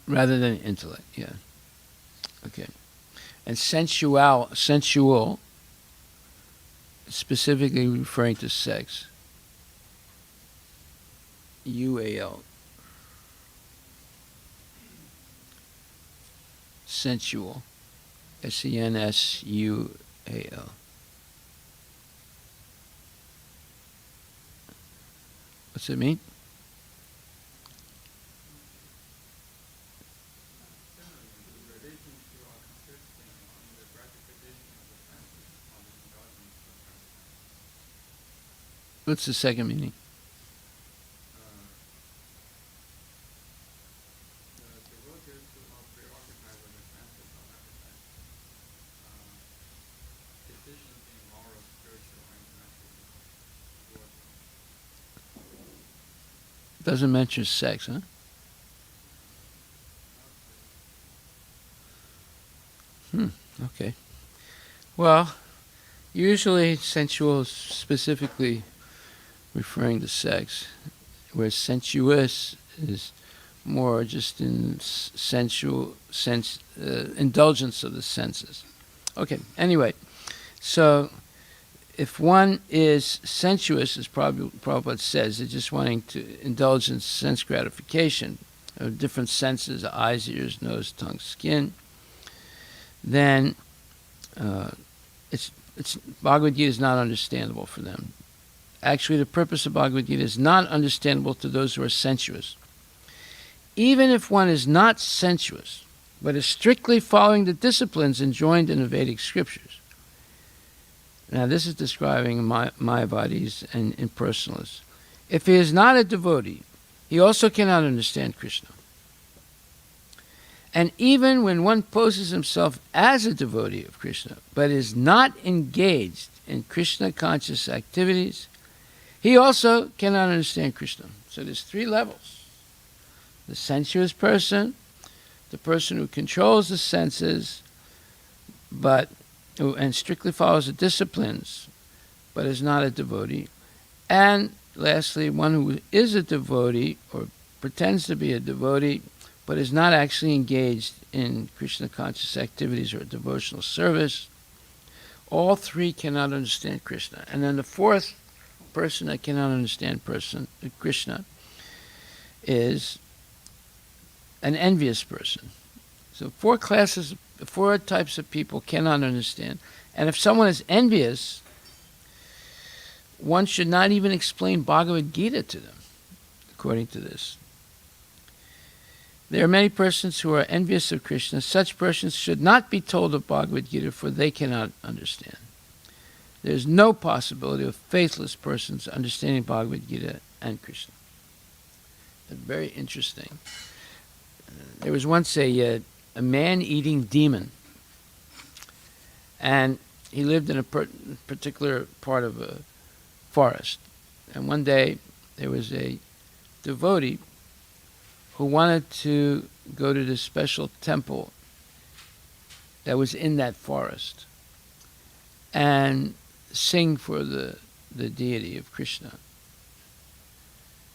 Rather than intellect, yeah. Okay. And sensual, specifically referring to sex. U-A-L. Sensual. S-E-N-S-U-A-L. What's it mean? What's the second meaning? Doesn't mention sex, huh? Okay. Well, usually sensual is specifically referring to sex, whereas sensuous is more just in indulgence of the senses. Okay, anyway, so if one is sensuous, as Prabhupada says, it's just wanting to indulge in sense gratification of different senses, eyes, ears, nose, tongue, skin, then it's Bhagavad Gita is not understandable for them. Actually, the purpose of Bhagavad Gita is not understandable to those who are sensuous. Even if one is not sensuous, but is strictly following the disciplines enjoined in the Vedic scriptures. Now, this is describing Mayavadis and impersonalists. If he is not a devotee, he also cannot understand Krishna. And even when one poses himself as a devotee of Krishna, but is not engaged in Krishna-conscious activities, he also cannot understand Krishna. So there's three levels. The sensuous person, the person who controls the senses, and strictly follows the disciplines, but is not a devotee. And lastly, one who is a devotee or pretends to be a devotee, but is not actually engaged in Krishna conscious activities or devotional service. All three cannot understand Krishna. And then the fourth person that cannot understand Krishna is an envious person. So four types of people cannot understand. And if someone is envious, one should not even explain Bhagavad Gita to them, according to this. There are many persons who are envious of Krishna. Such persons should not be told of Bhagavad Gita, for they cannot understand. There is no possibility of faithless persons understanding Bhagavad Gita and Krishna. That's very interesting. There was once a man-eating demon, and he lived in a particular part of a forest. And one day, there was a devotee who wanted to go to this special temple that was in that forest and sing for the deity of Krishna.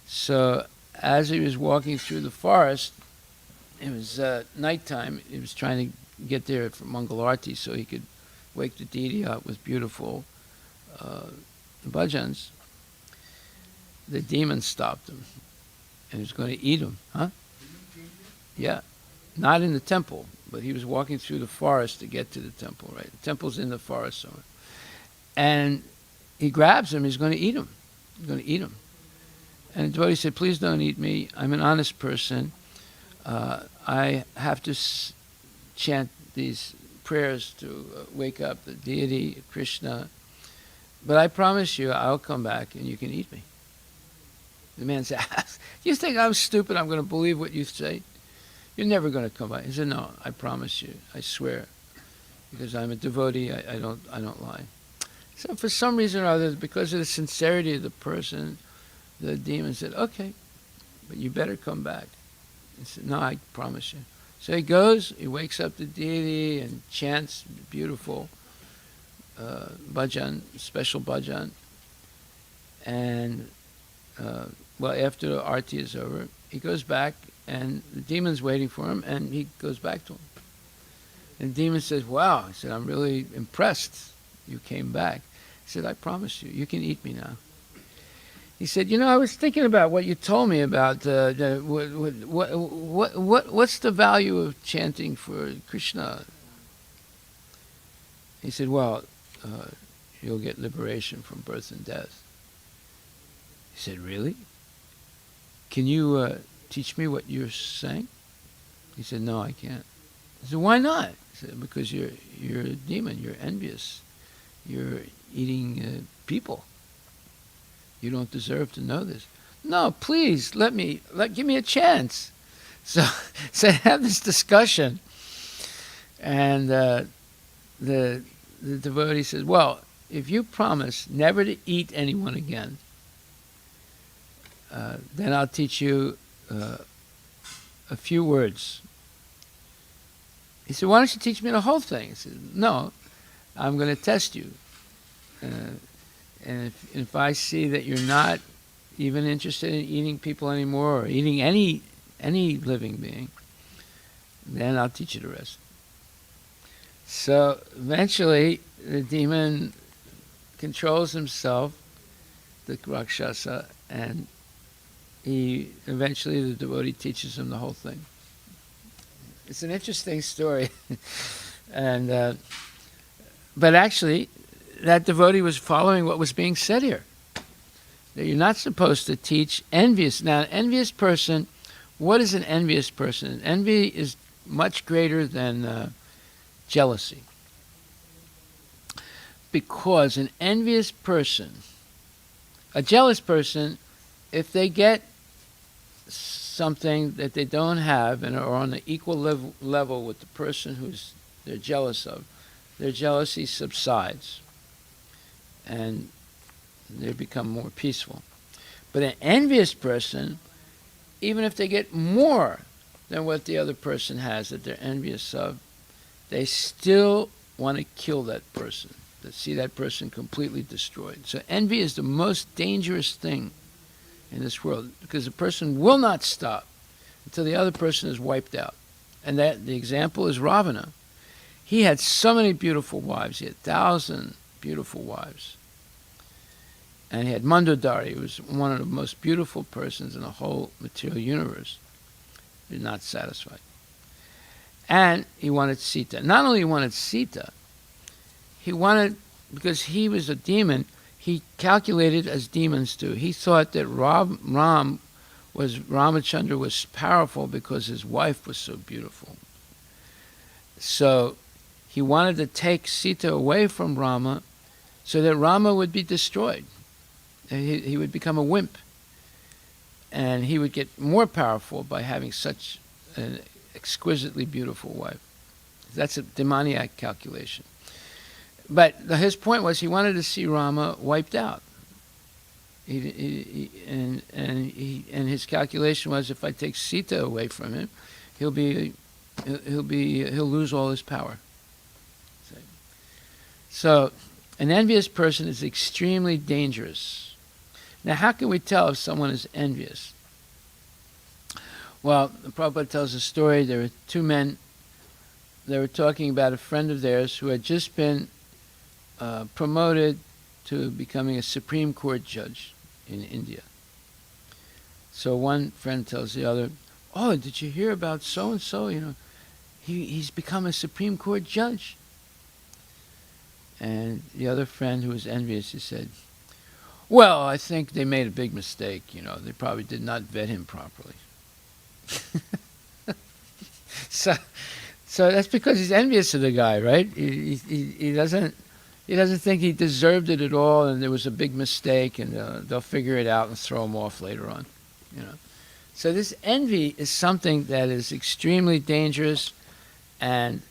So as he was walking through the forest, it was nighttime. He was trying to get there for Mangala Aarti so he could wake the deity up with beautiful bhajans. The demon stopped him and he was going to eat him. Huh? Yeah. Not in the temple, but he was walking through the forest to get to the temple, right? The temple's in the forest somewhere. And he grabs him, he's going to eat him. He's going to eat him. And the devotee said, please don't eat me. I'm an honest person. I have to chant these prayers to wake up the deity, Krishna. But I promise you, I'll come back and you can eat me. The man said, you think I'm stupid? I'm going to believe what you say? You're never going to come back. He said, no, I promise you. I swear. Because I'm a devotee, I don't lie. So for some reason or other, because of the sincerity of the person, the demon said, okay, but you better come back. He said, no, I promise you. So he goes, he wakes up the deity and chants beautiful bhajan, special bhajan. And, after the arti is over, he goes back and the demon's waiting for him and he goes back to him. And the demon says, wow, he said, I'm really impressed you came back. He said, I promise you, you can eat me now. He said, I was thinking about what you told me about what's the value of chanting for Krishna? He said, well, you'll get liberation from birth and death. He said, really? Can you teach me what you're saying? He said, no, I can't. I said, why not? He said, because you're a demon, you're envious. You're eating people. You don't deserve to know this. No, please, give me a chance. So I have this discussion. And the devotee says, well, if you promise never to eat anyone again, then I'll teach you a few words. He said, why don't you teach me the whole thing? He said, no, I'm going to test you. And if I see that you're not even interested in eating people anymore or eating any living being, then I'll teach you the rest. So eventually the demon controls himself, the Rakshasa, and eventually the devotee teaches him the whole thing. It's an interesting story. And but actually that devotee was following what was being said here. that you're not supposed to teach envious. Now, an envious person, what is an envious person? Envy is much greater than jealousy. Because an envious person, a jealous person, if they get something that they don't have and are on an equal level with the person who's they're jealous of, their jealousy subsides and they become more peaceful. But an envious person, even if they get more than what the other person has that they're envious of, they still want to kill that person, to see that person completely destroyed. So envy is the most dangerous thing in this world, because the person will not stop until the other person is wiped out. And that the example is Ravana. He had so many beautiful wives. He had 1,000 beautiful wives. And he had Mandodari, who was one of the most beautiful persons in the whole material universe. He was not satisfied. And he wanted Sita. Not only he wanted Sita, he wanted, because he was a demon, he calculated as demons do. He thought that Ramachandra was powerful because his wife was so beautiful. So he wanted to take Sita away from Rama so that Rama would be destroyed. He would become a wimp. And he would get more powerful by having such an exquisitely beautiful wife. That's a demoniac calculation. But his point was he wanted to see Rama wiped out. And his calculation was, if I take Sita away from him, he'll lose all his power. So an envious person is extremely dangerous. Now, how can we tell if someone is envious? Well, the Prabhupada tells a story. There were two men. They were talking about a friend of theirs who had just been promoted to becoming a Supreme Court judge in India. So one friend tells the other, "Oh, did you hear about so-and-so? You know, he's become a Supreme Court judge." And the other friend, who was envious, he said, "Well, I think they made a big mistake. You know, they probably did not vet him properly." So that's because he's envious of the guy, right? He doesn't think he deserved it at all, and there was a big mistake, and they'll figure it out and throw him off later on. You know, so this envy is something that is extremely dangerous, and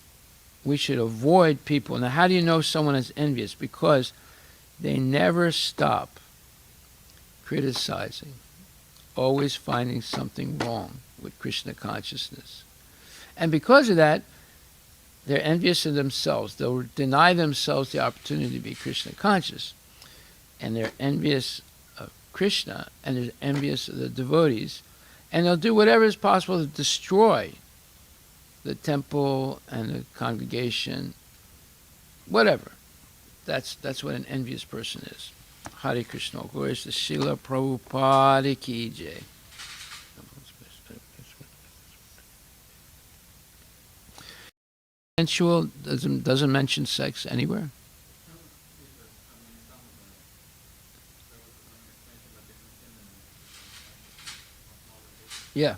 we should avoid people. Now, how do you know someone is envious? Because they never stop criticizing, always finding something wrong with Krishna consciousness. And because of that, they're envious of themselves. They'll deny themselves the opportunity to be Krishna conscious. And they're envious of Krishna, and they're envious of the devotees. And they'll do whatever is possible to destroy the temple and the congregation, whatever. That's what an envious person is. Hare Krishna. Glory to Srila Prabhupada ki jai. Sensual doesn't mention sex anywhere. Yeah.